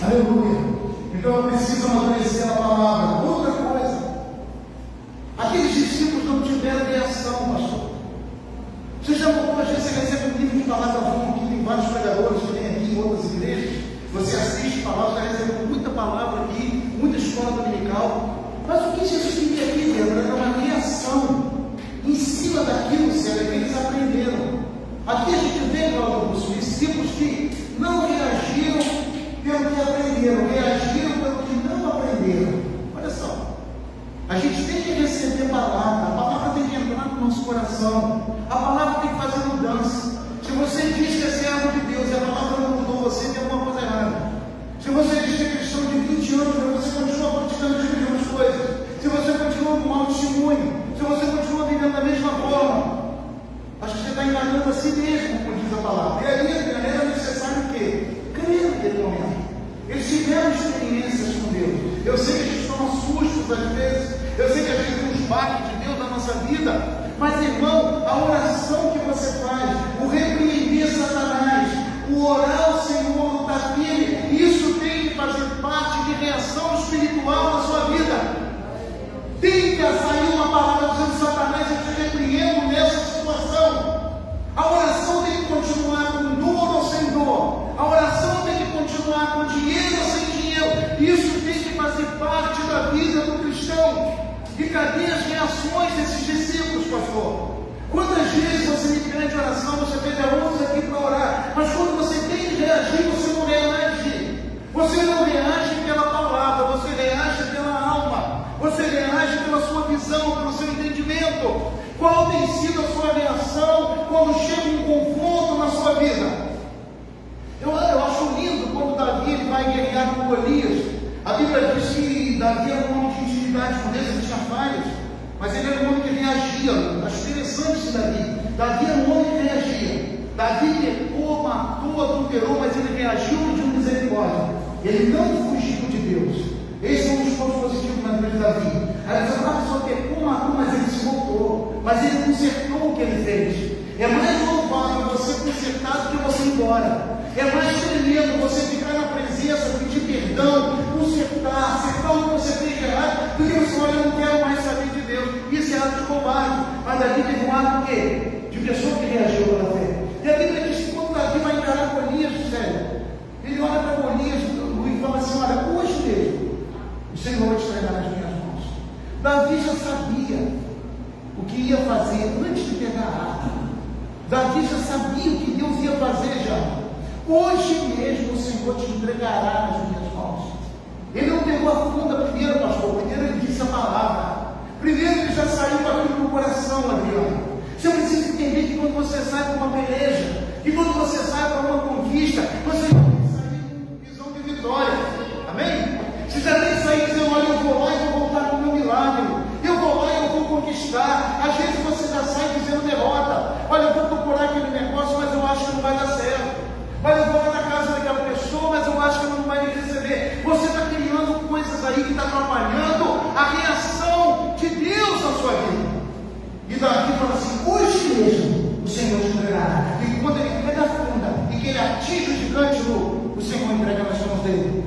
Aleluia. Então eu preciso amadurecer a palavra. Outra coisa. Aqueles discípulos não tiveram reação, pastor. Você já notou, às vezes você recebe um livro de palavra bom, aqui tem vários pregadores que tem aqui em outras igrejas. Você assiste palavras, está recebendo muita palavra aqui, muita escola dominical. Mas o que Jesus queria aqui, Pedro, era uma reação em cima daquilo, Senhor, que eles aprenderam. Aqui a gente vê, Paulo, os discípulos que não reagiram pelo que aprenderam, reagiram pelo que não aprenderam. Olha só, a gente tem que receber a palavra tem que entrar no nosso coração, a palavra tem que fazer mudança. Se você diz que é servo de Deus e a palavra não mudou você, tem alguma coisa errada. Se você diz que é cristão de 20 anos, mas você continua praticando as mesmas coisas, se você continua com mau testemunho, se você continua vivendo da mesma forma, acho que você está enganando a si mesmo, como diz a palavra. E aí, era necessário o quê? Crer naquele momento. Eles tiveram experiências com Deus. Eu sei que a gente toma sustos às vezes, eu sei que às vezes tem uns baques de Deus na nossa vida, mas irmão, a oração que você faz, o repreender Satanás, o orar ao Senhor, lutar firme, isso tem que fazer parte de reação espiritual na sua vida. Tem que sair uma palavra dizendo: Satanás, eu te repreendo nessa situação. A oração tem que continuar com dor ou sem dor. A oração tem que continuar com dinheiro ou sem dinheiro. Isso tem que fazer parte da vida do cristão. E cadê as reações desses discípulos, pastor? Quantas vezes você me pede oração, você pede a outros aqui para orar, mas quando você tem que reagir, você não reage. Você não reage pela palavra, você reage pela alma, você reage pela sua visão, pelo seu entendimento. Qual tem sido a sua reação quando chega um confronto na sua vida? Eu acho lindo quando Davi vai guerrear com Golias. A Bíblia diz que Davi era um homem de intimidade com Deus, ele tinha falhas, mas ele era um homem que reagia. Acho interessante esse Davi. Davi era um homem que reagia. Davi pecou, matou, adulterou, mas ele reagiu de misericórdia. Ele não fugiu de Deus. Esse é um dos pontos positivos na vida de Davi. Aí você fala, só pecou, matou, mas ele se voltou. Mas ele consertou o que ele fez. É mais ato, mas Davi teve um ato o quê? De pessoa que reagiu pela fé. E a Bíblia diz que quando Davi vai encarar Golias, sério, ele olha para Golias e fala assim: olha, hoje mesmo o Senhor vai te entregar nas minhas mãos. Davi já sabia o que ia fazer antes de pegar a arma. Davi já sabia o que Deus ia fazer já. Hoje mesmo o Senhor te entregará nas minhas mãos. Ele não pegou a funda primeiro, pastor. Primeiro ele disse a palavra. Primeiro ele já saiu com aquilo no coração, Adriano. Você precisa entender que quando você sai para uma peleja, que quando você sai para uma conquista, você já tem que sair com visão de vitória. Amém? Você já tem que sair dizendo: olha, eu vou lá e vou voltar com o meu milagre. Eu vou lá e eu vou conquistar. Às vezes você já sai dizendo derrota. Olha, eu vou procurar aquele negócio, mas eu acho que não vai dar certo. Olha, eu vou lá na casa daquela pessoa, mas eu acho que ela não vai me receber. Você está criando coisas aí que está atrapalhando a reação de Deus na sua vida. E Davi fala assim: hoje mesmo o Senhor te entregará. E quando ele pega a funda e que ele atinge o gigante, o Senhor entrega nas mãos dele.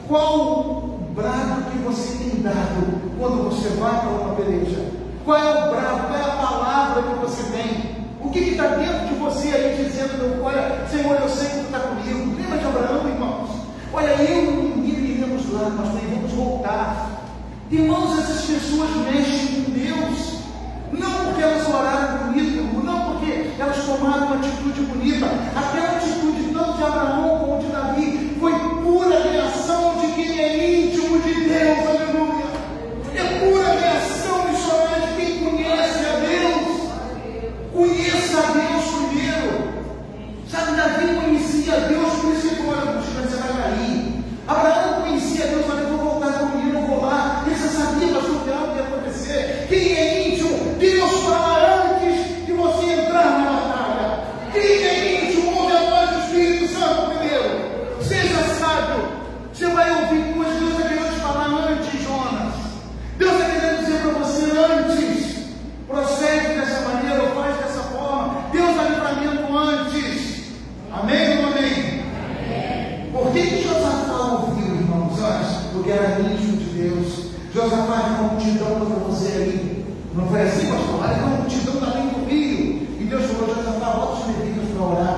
Qual o brado que você tem dado quando você vai para uma peleja? Qual é o brado? Qual é a palavra que você tem? O que está dentro de você aí dizendo: olha, Senhor, eu sei que tu está comigo. Lembra de Abraão, irmãos? Olha, eu e o menino iremos lá, nós vamos voltar. Irmãos, essas pessoas mexem com Deus. Não porque elas oraram bonito, não porque elas tomaram uma atitude bonita. Aquela atitude tanto de Abraão como de Davi foi pura reação de quem é íntimo de Deus, aleluia. É pura reação missionária de quem conhece a Deus. Conheça a Deus primeiro. Sabe, Davi conhecia a Deus, por isso ele olha, você vai cair. Abraão conhecia a Deus, olha, eu vou voltar com o menino, eu vou lá. Ele já sabia, pastor, que algo ia acontecer. Quem é íntimo, Deus fala antes de você entrar na batalha. Quem é íntimo, ouve a voz do Espírito Santo primeiro. Seja sábio. Você vai ouvir coisas, Deus está querendo te falar antes, Jonas. Deus está querendo dizer para você antes. Procede dessa maneira, ou faz dessa forma. Deus dá livramento antes. Amém ou amém? Amém. Por que Josafá ouviu, irmãos, antes? Porque era íntimo de Deus. Josafá era uma multidão para você aí. Não foi assim, pastor? Era uma multidão também do rio. E Deus falou: Josafá, bota os levitas para orar.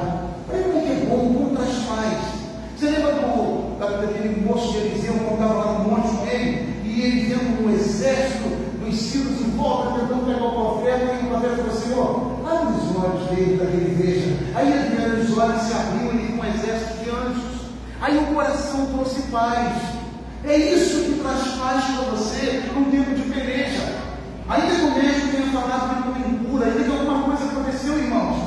Olha como que é bom, contra as pais. Você lembra daquele moço de Eliseu que estava lá no monte com ele? E ele vendo um exército dos sírios em volta, tentando pegar o profeta, e o profeta falou: Senhor, abre os olhos dele para que ele veja. Aí ele viu os olhos, se abriu, ele viu um exército de anjos. Aí o coração trouxe paz. É isso que traz paz para você num tempo de peleja. Ainda que o médico tenha falado que não tem cura, ainda que alguma coisa aconteceu, irmãos,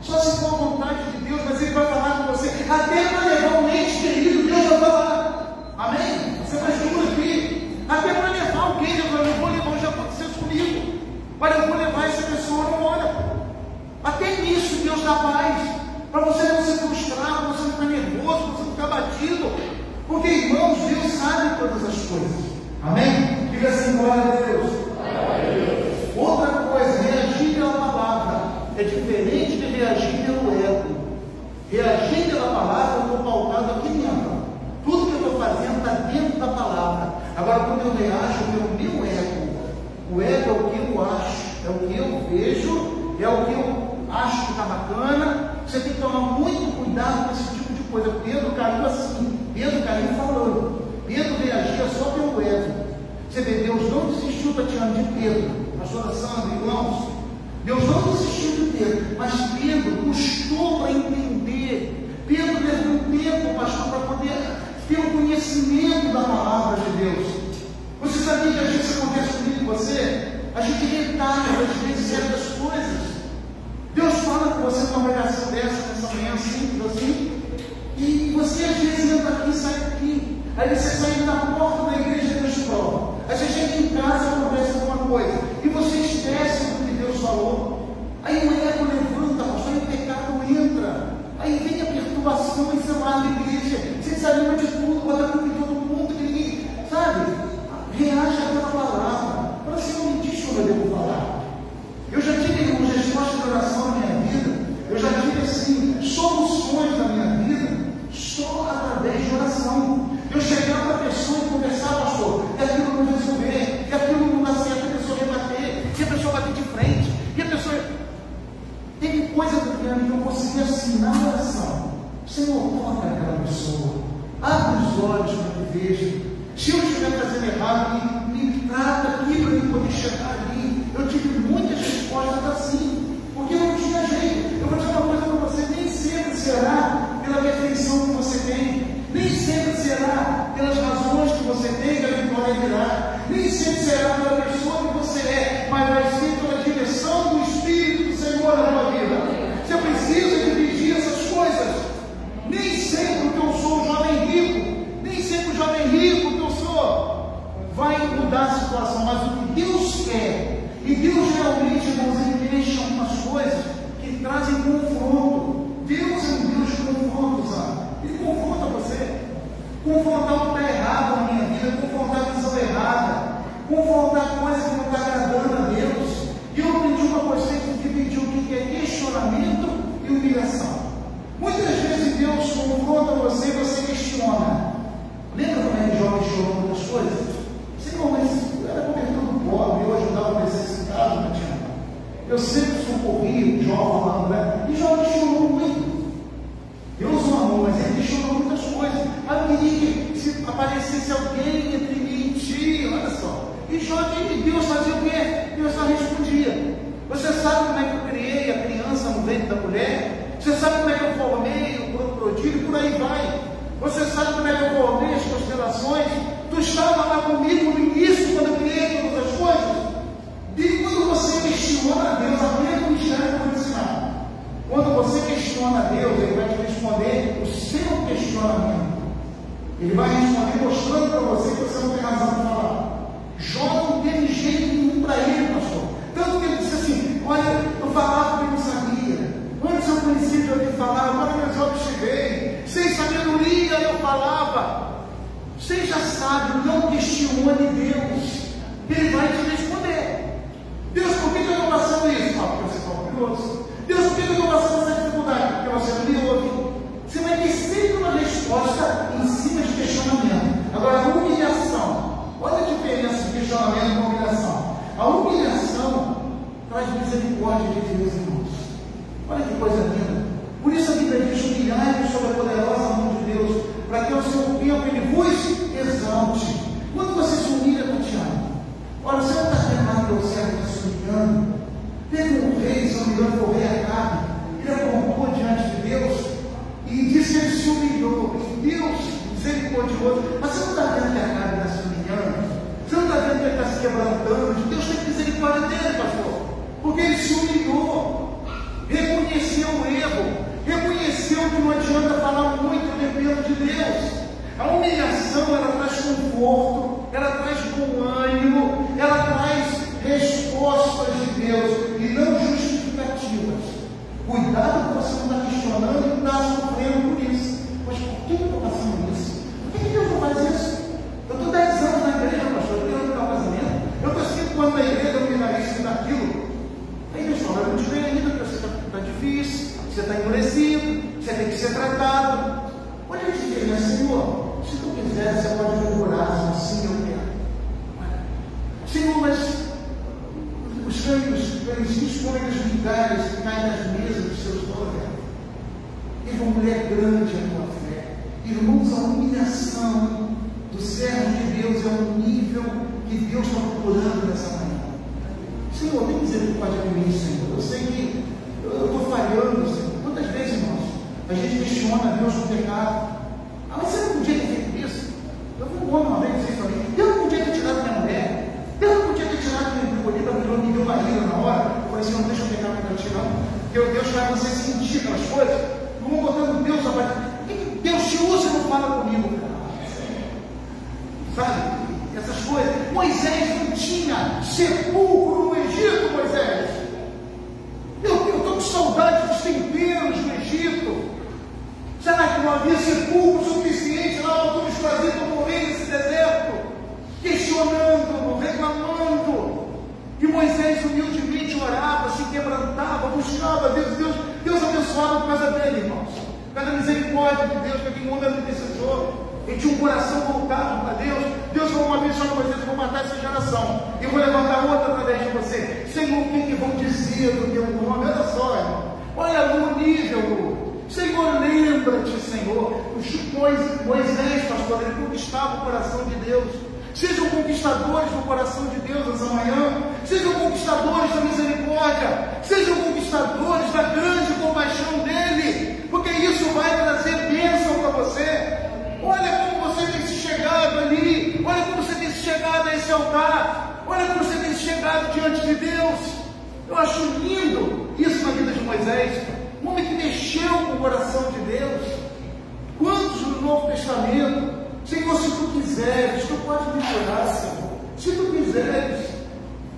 só se for a vontade de Deus, mas Ele vai falar com você. Até para levar um ente querido, Deus vai falar. Amém? Você faz tudo aqui. Até para levar alguém, eu vou levar, já aconteceu isso comigo. Olha, eu vou levar essa pessoa, não olha. Até nisso Deus dá paz. Para você não se frustrar, para você não ficar nervoso, para você não ficar batido. Porque, irmãos, Deus sabe todas as coisas. Amém? Diga assim: glória a Deus. Outra coisa, reagir pela palavra é diferente de reagir pelo ego. Reagir pela palavra, eu estou pautado aqui dentro. Tudo que eu estou fazendo está dentro da palavra. Agora, quando eu reajo pelo meu ego, o ego é o que eu acho, é o que eu vejo, é o que eu acho que está bacana. Você tem que tomar muito cuidado com esse tipo de coisa. Pedro caiu assim, Pedro caiu falando. Pedro reagia só pelo ego. Você vê, Deus não desistiu para tirar de Pedro. Pastora Sandra, irmãos, Deus não desistiu de Pedro, mas Pedro custou para entender. Pedro levou um tempo, pastor, para poder ter um conhecimento da palavra de Deus. Você sabia que às vezes acontece comigo e você? A gente retalha às vezes certas coisas. Deus fala com você numa pregação nessa manhã simples assim, e você às vezes entra aqui e sai daqui. Aí você sai da porta da igreja e Deus prova. Aí você chega em casa e acontece alguma coisa, e você esquece do que Deus falou. Aí o ego levanta, pastor, e o pecado entra. Aí vem a perturbação, e você vai na igreja, você desanima de tudo, bota tudo em todo mundo, que ninguém, sabe? Reage àquela palavra. Fala assim: não me diz como eu devo falar. Eu já tive uma resposta de oração na minha vida, eu já tive assim, soluções na minha vida, só através de oração. Eu chegar para a pessoa e conversar, pastor, e aquilo não resolver, e aquilo não dá certo, a pessoa rebater, e a pessoa bater de tem coisa que eu consegui assim na oração. Senhor, toca aquela pessoa, abre os olhos para que veja. Se eu estiver fazendo errado, me trata aqui para eu poder chegar ali. Eu tive muitas respostas assim, porque eu não tinha jeito. Eu vou dizer uma coisa para você: nem sempre será pela perfeição que você tem, nem sempre será pelas razões que você tem que a vitória virá, nem sempre será pela pessoa que você é, mas vai ser pela direção do Espírito do Senhor na tua vida. Você precisa dividir essas coisas. Nem sempre o que eu sou, o jovem rico, nem sempre o jovem rico que eu sou vai mudar a situação, mas o que Deus quer, e Deus geralmente, irmãos, ele mexe algumas coisas que trazem confronto. Deus é um Deus de confronto, sabe? Ele confronta você, confrontar o que está errado na minha vida, confrontar a visão errada, confrontar coisas que não estão agradando a Deus. E eu aprendi uma coisa, que dividir o que é questionamento e humilhação. Muitas vezes Deus confronta você e você questiona. Lembra quando a Jó questionou muitas coisas? Senhor, mas eu era cobertor pobre, eu ajudava o necessitado, não tinha. Eu sempre socorri Jó falando, né? E Jó questionou muito. Deus o amou, mas ele questionou muitas coisas. Mas eu queria que se aparecesse alguém entre mim e ti, olha só. E Jó, Deus fazia o quê? Deus só respondia. Você sabe como é que eu criei a criança no ventre da mulher? Você sabe como é que eu formei o crocodilo? Por aí vai. Você sabe como é que eu formei as constelações? Tu estava lá comigo no início, quando eu criei todas as coisas. E quando você questiona a Deus, aprenda o mistério que eu vou ensinar. Quando você questiona a Deus, Ele vai te responder o seu questionamento. Ele vai responder mostrando para você que você não tem razão de falar. Jó não teve jeito nenhum para ele, pastor. Tanto que ele disse assim: olha, eu falava que eu não sabia. Antes eu conhecia de ouvir falar, agora meus olhos te veem. Sem sabedoria eu falava. Seja sábio, não questione Deus. Ele vai te responder. Deus, por que eu estou passando isso? Porque você está orgulhoso. Deus, por que eu estou passando essa dificuldade? Porque você não me ouve. Você vai ter sempre uma resposta em cima de questionamento. Agora, a humilhação. Olha a diferença de questionamento e humilhação. A humilhação traz misericórdia de Deus, irmãos. Olha que coisa linda. Por isso a Bíblia diz: humilhai-vos sob a poderosa mão de Deus, para que ao seu tempo Ele vos exalte. Quando você se humilha, Tatiana, olha, você não está vendo lá que o servo está se humilhando. Teve um rei, se não me engano, foi o rei Acabe. Ele apontou diante de Deus e disse que ele se humilhou. E Deus, misericordioso, mas você não está vendo que Acabe está se humilhando? Você não está vendo que ele está se quebrantando? Deus tem misericórdia dele, pastor, porque ele se humilhou, reconheceu o erro, reconheceu que não adianta falar muito, eu dependo de Deus. A humilhação, ela traz conforto, ela traz bom ânimo, ela traz respostas de Deus e não justificativas. Cuidado que você não está questionando e não está sofrendo por isso. Mas por que eu estou passando isso? Por que Deus não faz isso? Eu estou 10 anos na igreja, pastor, eu estou no casamento, eu estou 5 anos na igreja, eu me dá isso e daquilo. Aí Deus fala: eu não te vejo ainda, porque você está difícil, você está endurecido, você tem que ser tratado. Olha a diferença, Senhor. Se tu quiser, você pode procurar, assim eu quero. Senhor, mas os coisas migalhas que caem nas mesas dos seus donos, teve uma mulher grande a tua fé. Irmãos, a humilhação do servo de Deus é um nível que Deus está procurando nessa manhã. Senhor, tem misericórdia de mim, Senhor. Eu sei que eu estou falhando, Senhor. Quantas vezes, irmãos, a gente questiona Deus no pecado? Ah, mas você não podia ter feito isso? Eu vi um homem uma vez dizer isso para mim: Deus não podia ter tirado minha mulher, Deus não podia ter tirado minha mulher, me deu uma ira na hora. Eu falei assim: não deixa eu pecar para te não, porque Deus faz você sentir aquelas coisas. Não vou botando Deus a parte. Deus te usa e não fala comigo, sabe? Essas coisas. Moisés não tinha sepulcro no Egito, Moisés. Eu estou com saudade dos temperos no Egito. Será que não havia sepulcro suficiente lá para nos trazer para morrer nesse deserto? Questionando, reclamando. E Moisés humildemente orava, se quebrantava, buscava Deus abençoava por causa dele, irmãos. Por causa da misericórdia de Deus, que aquele homem era intercessor. Ele tinha um coração voltado para Deus. Deus falou uma vez só para vocês: eu vou matar essa geração, eu vou levantar outra através de você. Senhor, o que vão dizer do teu nome? Olha só, irmão. Moisés, pastor, ele conquistava o coração de Deus. Sejam conquistadores do coração de Deus essa manhã. Sejam conquistadores da misericórdia. Sejam conquistadores da grande compaixão dele, porque isso vai trazer bênção para você. Olha como você tem se chegado ali. Olha como você tem se chegado a esse altar. Olha como você tem se chegado diante de Deus. Eu acho lindo isso na vida de Moisés. Um homem que mexeu com o coração de Deus. Quantos no Novo Testamento? Senhor, se tu quiseres, tu pode me curar, Senhor. Se tu quiseres.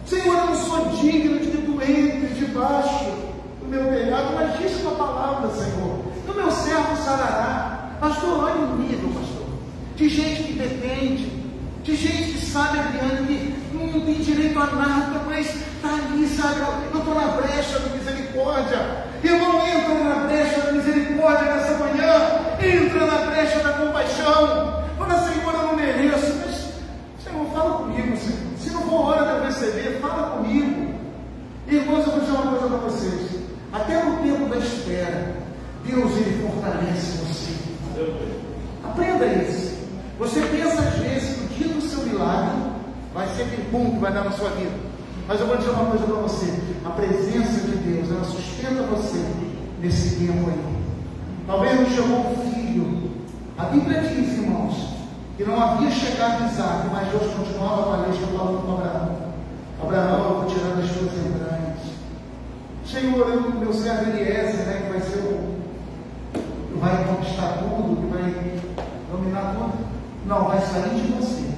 Senhor, eu não sou digno de que tu entres debaixo do meu telhado, mas diz tua palavra, Senhor. O meu servo sarará. Pastor, olha o nível, pastor, de gente que depende, de gente que sabe, Adriano, que não tem direito a nada, mas está ali, sabe? Eu estou na brecha da misericórdia. Irmão, entra na brecha da misericórdia nessa manhã. Entra na brecha da compaixão. Fala, Senhor, eu não mereço, mas, Senhor, fala comigo, Senhor. Se não for hora de eu receber, fala comigo. Irmãos, eu vou dizer uma coisa para vocês. Até no tempo da espera, Deus, ele fortalece você. Aprenda isso. Você pensa às vezes que o dia do seu milagre vai ser aquele boom que vai dar na sua vida. Mas eu vou dizer uma coisa para você. A presença de Deus, ela sustenta você nesse tempo aí. Talvez não chegou o filho. A Bíblia diz, irmãos, que não havia chegado Isaac, mas Deus continuava com a lei falando com Abraão. Abraão, eu vou tirar das tuas entranhas. Senhor, eu, meu servo Eliezer, né, que vai ser que vai conquistar tudo, que vai dominar tudo. Não, vai sair de você.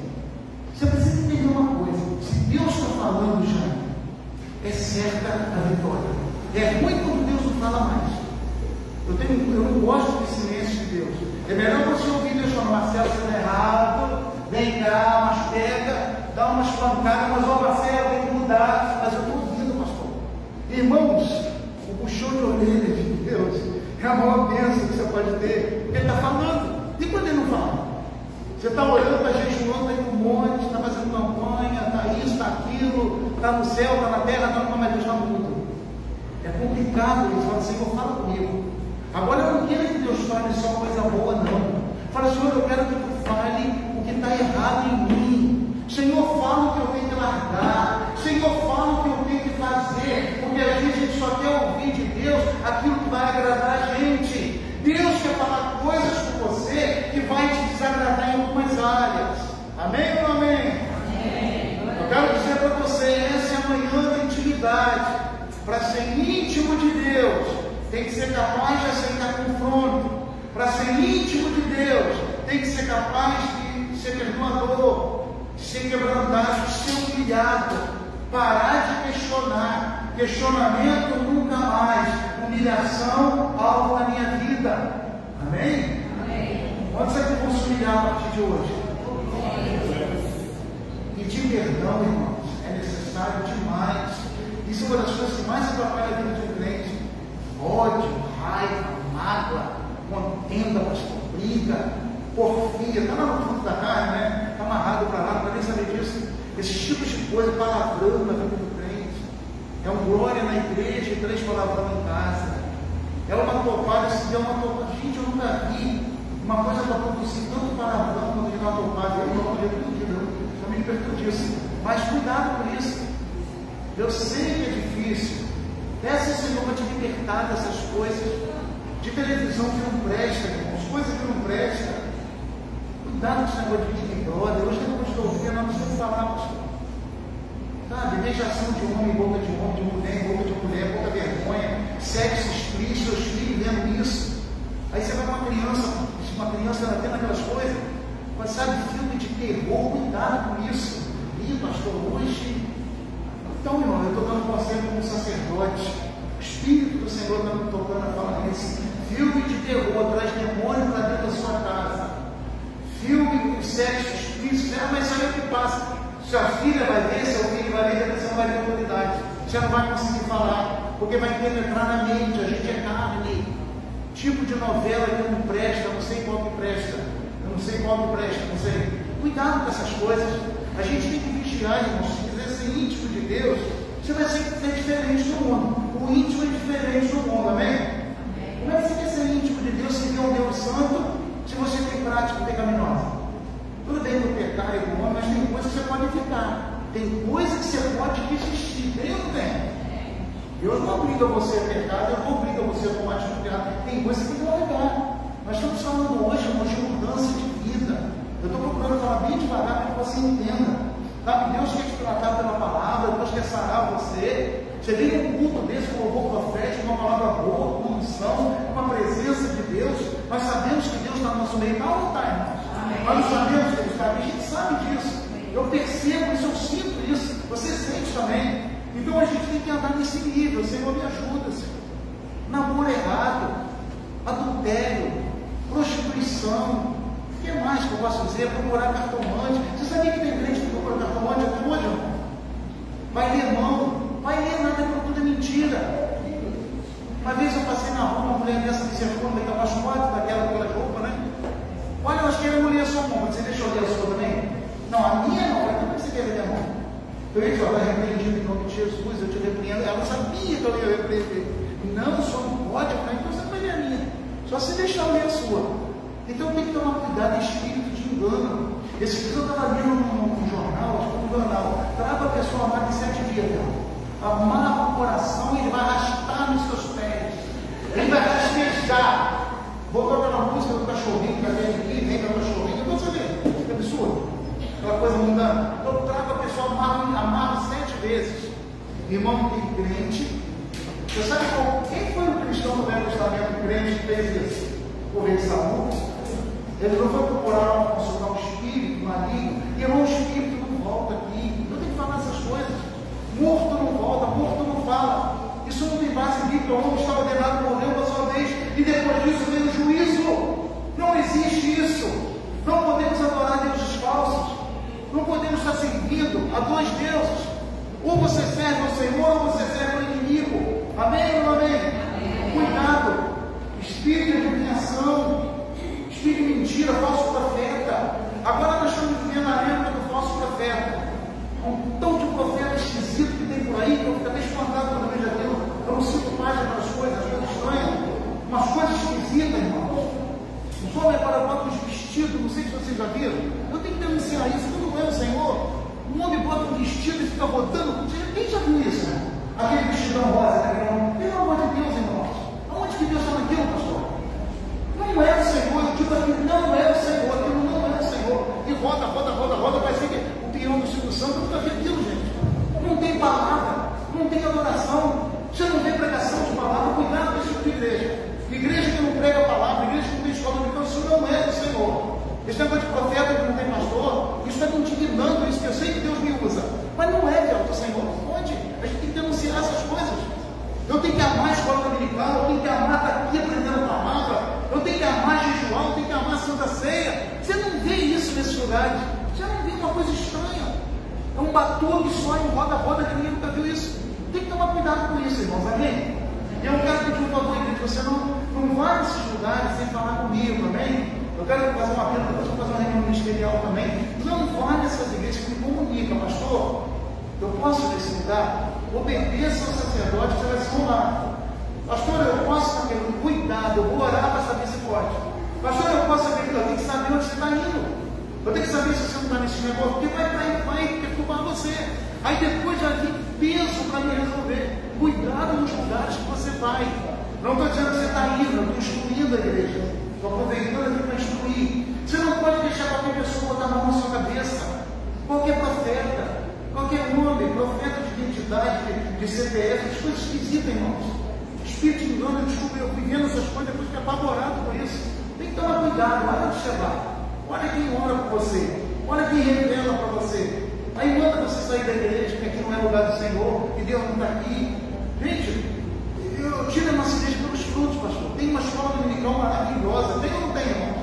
Você precisa entender uma coisa. Se Deus está falando já, é certa a vitória. É ruim quando Deus não fala mais. Eu não gosto de silêncio de Deus. É melhor você ouvir Deus falando, Marcelo, você está errado, vem cá, mas pega, dá umas pancadas, mas ó, Marcelo, tem que mudar. Mas eu estou ouvindo, pastor. Irmãos, o puxão de orelha de Deus é a maior bênção que você pode ter. Ele está falando. E quando ele não fala? Você está olhando para jejuando aí no monte, está fazendo campanha, está isso, está aquilo, está no céu, está na terra, está no mas Deus está mudo. É complicado isso. Fala, Senhor, fala comigo. Agora eu não quero que Deus fale só coisa boa, não. Fala, Senhor, eu quero que tu fale o que está errado em mim. Senhor, fala o que eu tenho que largar. Senhor, fala o que eu tenho que fazer. Porque às vezes a gente só quer ouvir de Deus aquilo que vai agradar a gente. Deus quer falar coisas com você que vai te desagradar em algumas áreas. Amém ou não amém? Amém. Eu quero dizer para você, essa é a manhã da intimidade. Para ser íntimo de Deus, tem que ser capaz de aceitar confronto. Para ser íntimo de Deus, tem que ser capaz de ser perdoador, de ser quebrantado, de ser humilhado, parar de questionar. Questionamento nunca mais. Humilhação, alvo na minha vida. Amém? Amém. Quantos é que vão se humilhar a partir de hoje? Pedir perdão, irmãos, é necessário demais. Isso é uma das coisas que mais atrapalha a vida de um crente. Ódio, raiva, mágoa, contenda, pastor, briga, porfia, está lá no fundo da carne, né? Está amarrado para lá, não vai nem saber disso. Esses tipos de coisa, palavrão na vida do crente. É um glória na igreja e 3 palavrão em casa. É uma topada, se der uma topada. Gente, eu nunca vi uma coisa para produzir tanto palavrão quando de uma topada. Eu não acredito tudo, eu me liberto disso. Mas cuidado com isso. Eu sei que é difícil. Peça ao Senhor para te libertar dessas coisas de televisão que não presta, irmãos, coisas que não prestam. Cuidado com esse negócio de Big Brother. Hoje eu não estou ouvindo, não sei falar, pastor. Sabe, beijação de homem, boca de homem, de mulher, boca de mulher, pouca vergonha, sexo explícito, seus filhos vendo isso. Aí você vai com uma criança vendo aquelas coisas, mas sabe, filme de terror, cuidado com isso. Ih, pastor, hoje. Então, irmão, eu estou dando conselho como sacerdote. O Espírito do Senhor está me tocando a falar nisso. Filme de terror, traz demônio para dentro da sua casa. Filme com sexo explícito, mas sabe o que passa? Sua filha vai ver, seu filho vai ver, você não vai ter autoridade. Você não vai conseguir falar, porque vai penetrar na mente. A gente é carne. Tipo de novela que não presta, eu não sei qual que presta. Eu não sei qual que presta, não sei. Cuidado com essas coisas. A gente tem que vigiar, irmãos. Se quiser ser íntimo de Deus, você vai ser diferente do mundo. O íntimo é diferente do mundo, amém? Como é que você quer ser íntimo de Deus se vê um Deus santo? Se Tem coisa que você pode resistir, tem ou não tem? Eu não obrigo você a pecar, eu não obrigo você a tomar atitude errada. Tem coisa que tem que largar. Nós estamos falando hoje, irmãos, de mudança de vida. Eu estou procurando falar bem devagar para que você entenda. Tá? Deus quer te tratar pela palavra, Deus quer sarar você. Você vem num culto desse, com louvor profético, uma palavra boa, com unção, uma presença de Deus. Nós sabemos que Deus está no nosso meio. Está ou não está, irmãos? Nós não sabemos que Ele está. A gente sabe disso. Eu percebo isso, eu sinto isso. Você sente também. Então a gente tem que andar nesse nível. Senhor, me ajuda, Senhor. Namoro errado, adultério, prostituição. O que mais que eu posso dizer? Procurar cartomante. Você sabia que tem crente que procura cartomante até hoje, irmão? Vai ler mão, vai ler nada, tudo é mentira. Uma vez eu passei na rua, uma mulher dessa que circula, que estava chumada, daquela roupa, né? Olha, eu acho que eu ler a sua mão. Você deixou ler a sua também? Não, a minha não. Como é que você quer ler a mão? Eu ia falar, repreendido em nome de Jesus, eu te repreendo. Ela não sabia que eu ia repreender. Não, só não pode. Eu falei, então você vai ler a minha. Só se deixar ler a sua. Então tem que tomar cuidado, espírito de engano. Esse dia eu estava lendo num jornal, trava a pessoa amar em 7 dias. Amarra o coração e ele vai arrastar nos seus pés. Ele vai rastejar. Voltou aquela música do cachorrinho, que vem, vem para o cachorrinho. Eu vou saber, que absurdo. Aquela coisa mundana. Então trava a pessoa, amarra 7 vezes. Irmão, tem crente. Você sabe quem foi o cristão do Velho Testamento crente que fez isso? O rei Saul. Ele não foi procurar consultar um espírito maligno. E o espírito não volta aqui. Eu tenho que falar essas coisas. Morto não volta, morto não fala. Isso não tem base bíblica. O homem está ordenado, morreu uma só vez. E depois disso veio o juízo. Não existe isso. Não podemos adorar deuses falsos. Não podemos estar servindo a 2 deuses. Ou você serve ao Senhor, ou você serve ao inimigo. Amém ou não amém? Cuidado. Espírito de adivinhação. Espírito de mentira, falso profeta. Agora nós estamos vivendo a época do falso profeta. Um tão de profeta esquisito que tem por aí, que eu fico até espantado quando eu vejo aquilo. Eu não sinto mais aquelas coisas estranhas. Umas coisas esquisitas, irmãos. Os homens agora botam uns vestidos, não sei se vocês já viram. Eu tenho que denunciar isso, não é o Senhor. Um homem bota um vestido e fica botando. Quem já viu isso? Aquele vestidão rosa, né? Pelo amor de Deus, irmãos. Aonde que Deus está naquilo, pastor? Não é o Senhor, eu digo aqui, não é o Senhor, aquilo não é o Senhor. E roda, vai ser o peão do Espírito Santo, nunca vi aquilo, gente. Não tem palavra, não tem adoração. Você não vê pregação de palavra, cuidado com esse tipo de igreja. Igreja que não prega a palavra, igreja que não tem escola dominical, isso não é do Senhor. Esse negócio de profeta que não tem pastor, isso está me indignando, isso que eu sei que Deus me usa. Mas não é do Senhor, não pode. A gente tem que denunciar essas coisas. Eu tenho que amar a escola dominical, eu tenho que amar estar aqui aprendendo a palavra, eu tenho que amar jejuar, eu tenho que amar a Santa Ceia. Você não vê isso nesses lugares. Você não vê uma coisa estranha. É um batuque só em roda, que ninguém nunca viu isso. Tem que tomar cuidado com isso, irmãos, amém? E eu quero pedir um favor, igreja, você não vai nesses lugares sem falar comigo, amém? Eu quero fazer uma pergunta, depois vou fazer uma reunião ministerial também. Não vá nessas igrejas que me comunicam, pastor. Eu posso ir nesse lugar? Obedeça ao sacerdote, você vai se honrar. Pastor, eu posso saber, cuidado, eu vou orar para saber se pode. Pastor, eu posso saber, eu tenho que saber onde você está indo. Eu tenho que saber se você não está nesse negócio, porque vai perturbar você. Aí depois já vem peso para me resolver. Cuidado nos lugares que você vai. Não estou dizendo que você está indo, eu estou instruindo a igreja. Estou aproveitando aqui para instruir. Você não pode deixar qualquer pessoa botar a mão na sua cabeça. Qualquer profeta, qualquer nome, profeta de identidade, de CPF, as coisas esquisitas, irmãos. Espírito de engano, desculpa, eu vivendo essas coisas, depois fico apavorado com isso. Tem que tomar cuidado, olha onde você vai. Olha quem ora por você. Olha quem revela para você. Aí manda você sair da igreja, que aqui não é lugar do Senhor, que Deus não está aqui. Gente, eu tiro a nossa igreja pelos frutos, pastor. Tem uma escola dominical maravilhosa. Tem ou não tem, irmão?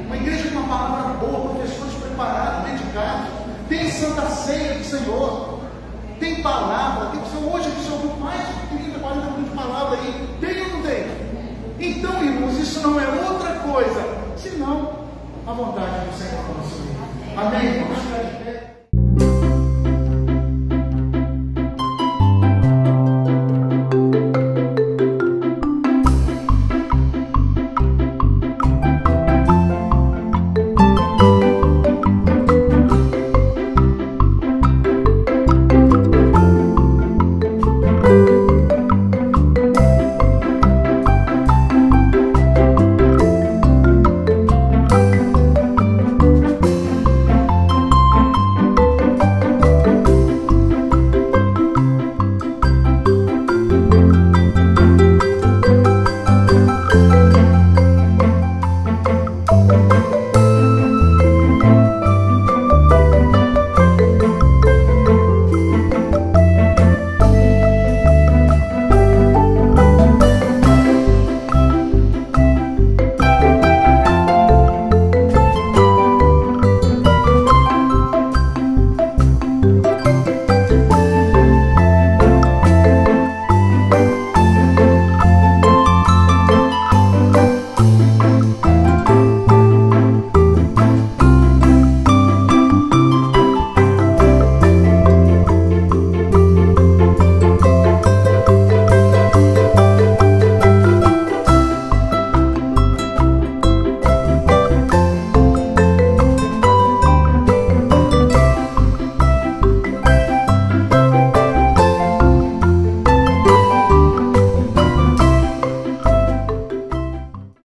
Uma igreja com uma palavra boa, professores preparados, dedicados. Tem Santa Ceia do Senhor. Tem palavra. Tem hoje que são mais de 30, 40 minutos de palavra aí. Tem ou não tem? Então, irmãos, isso não é outra coisa senão a vontade do Senhor. Amém, irmãos?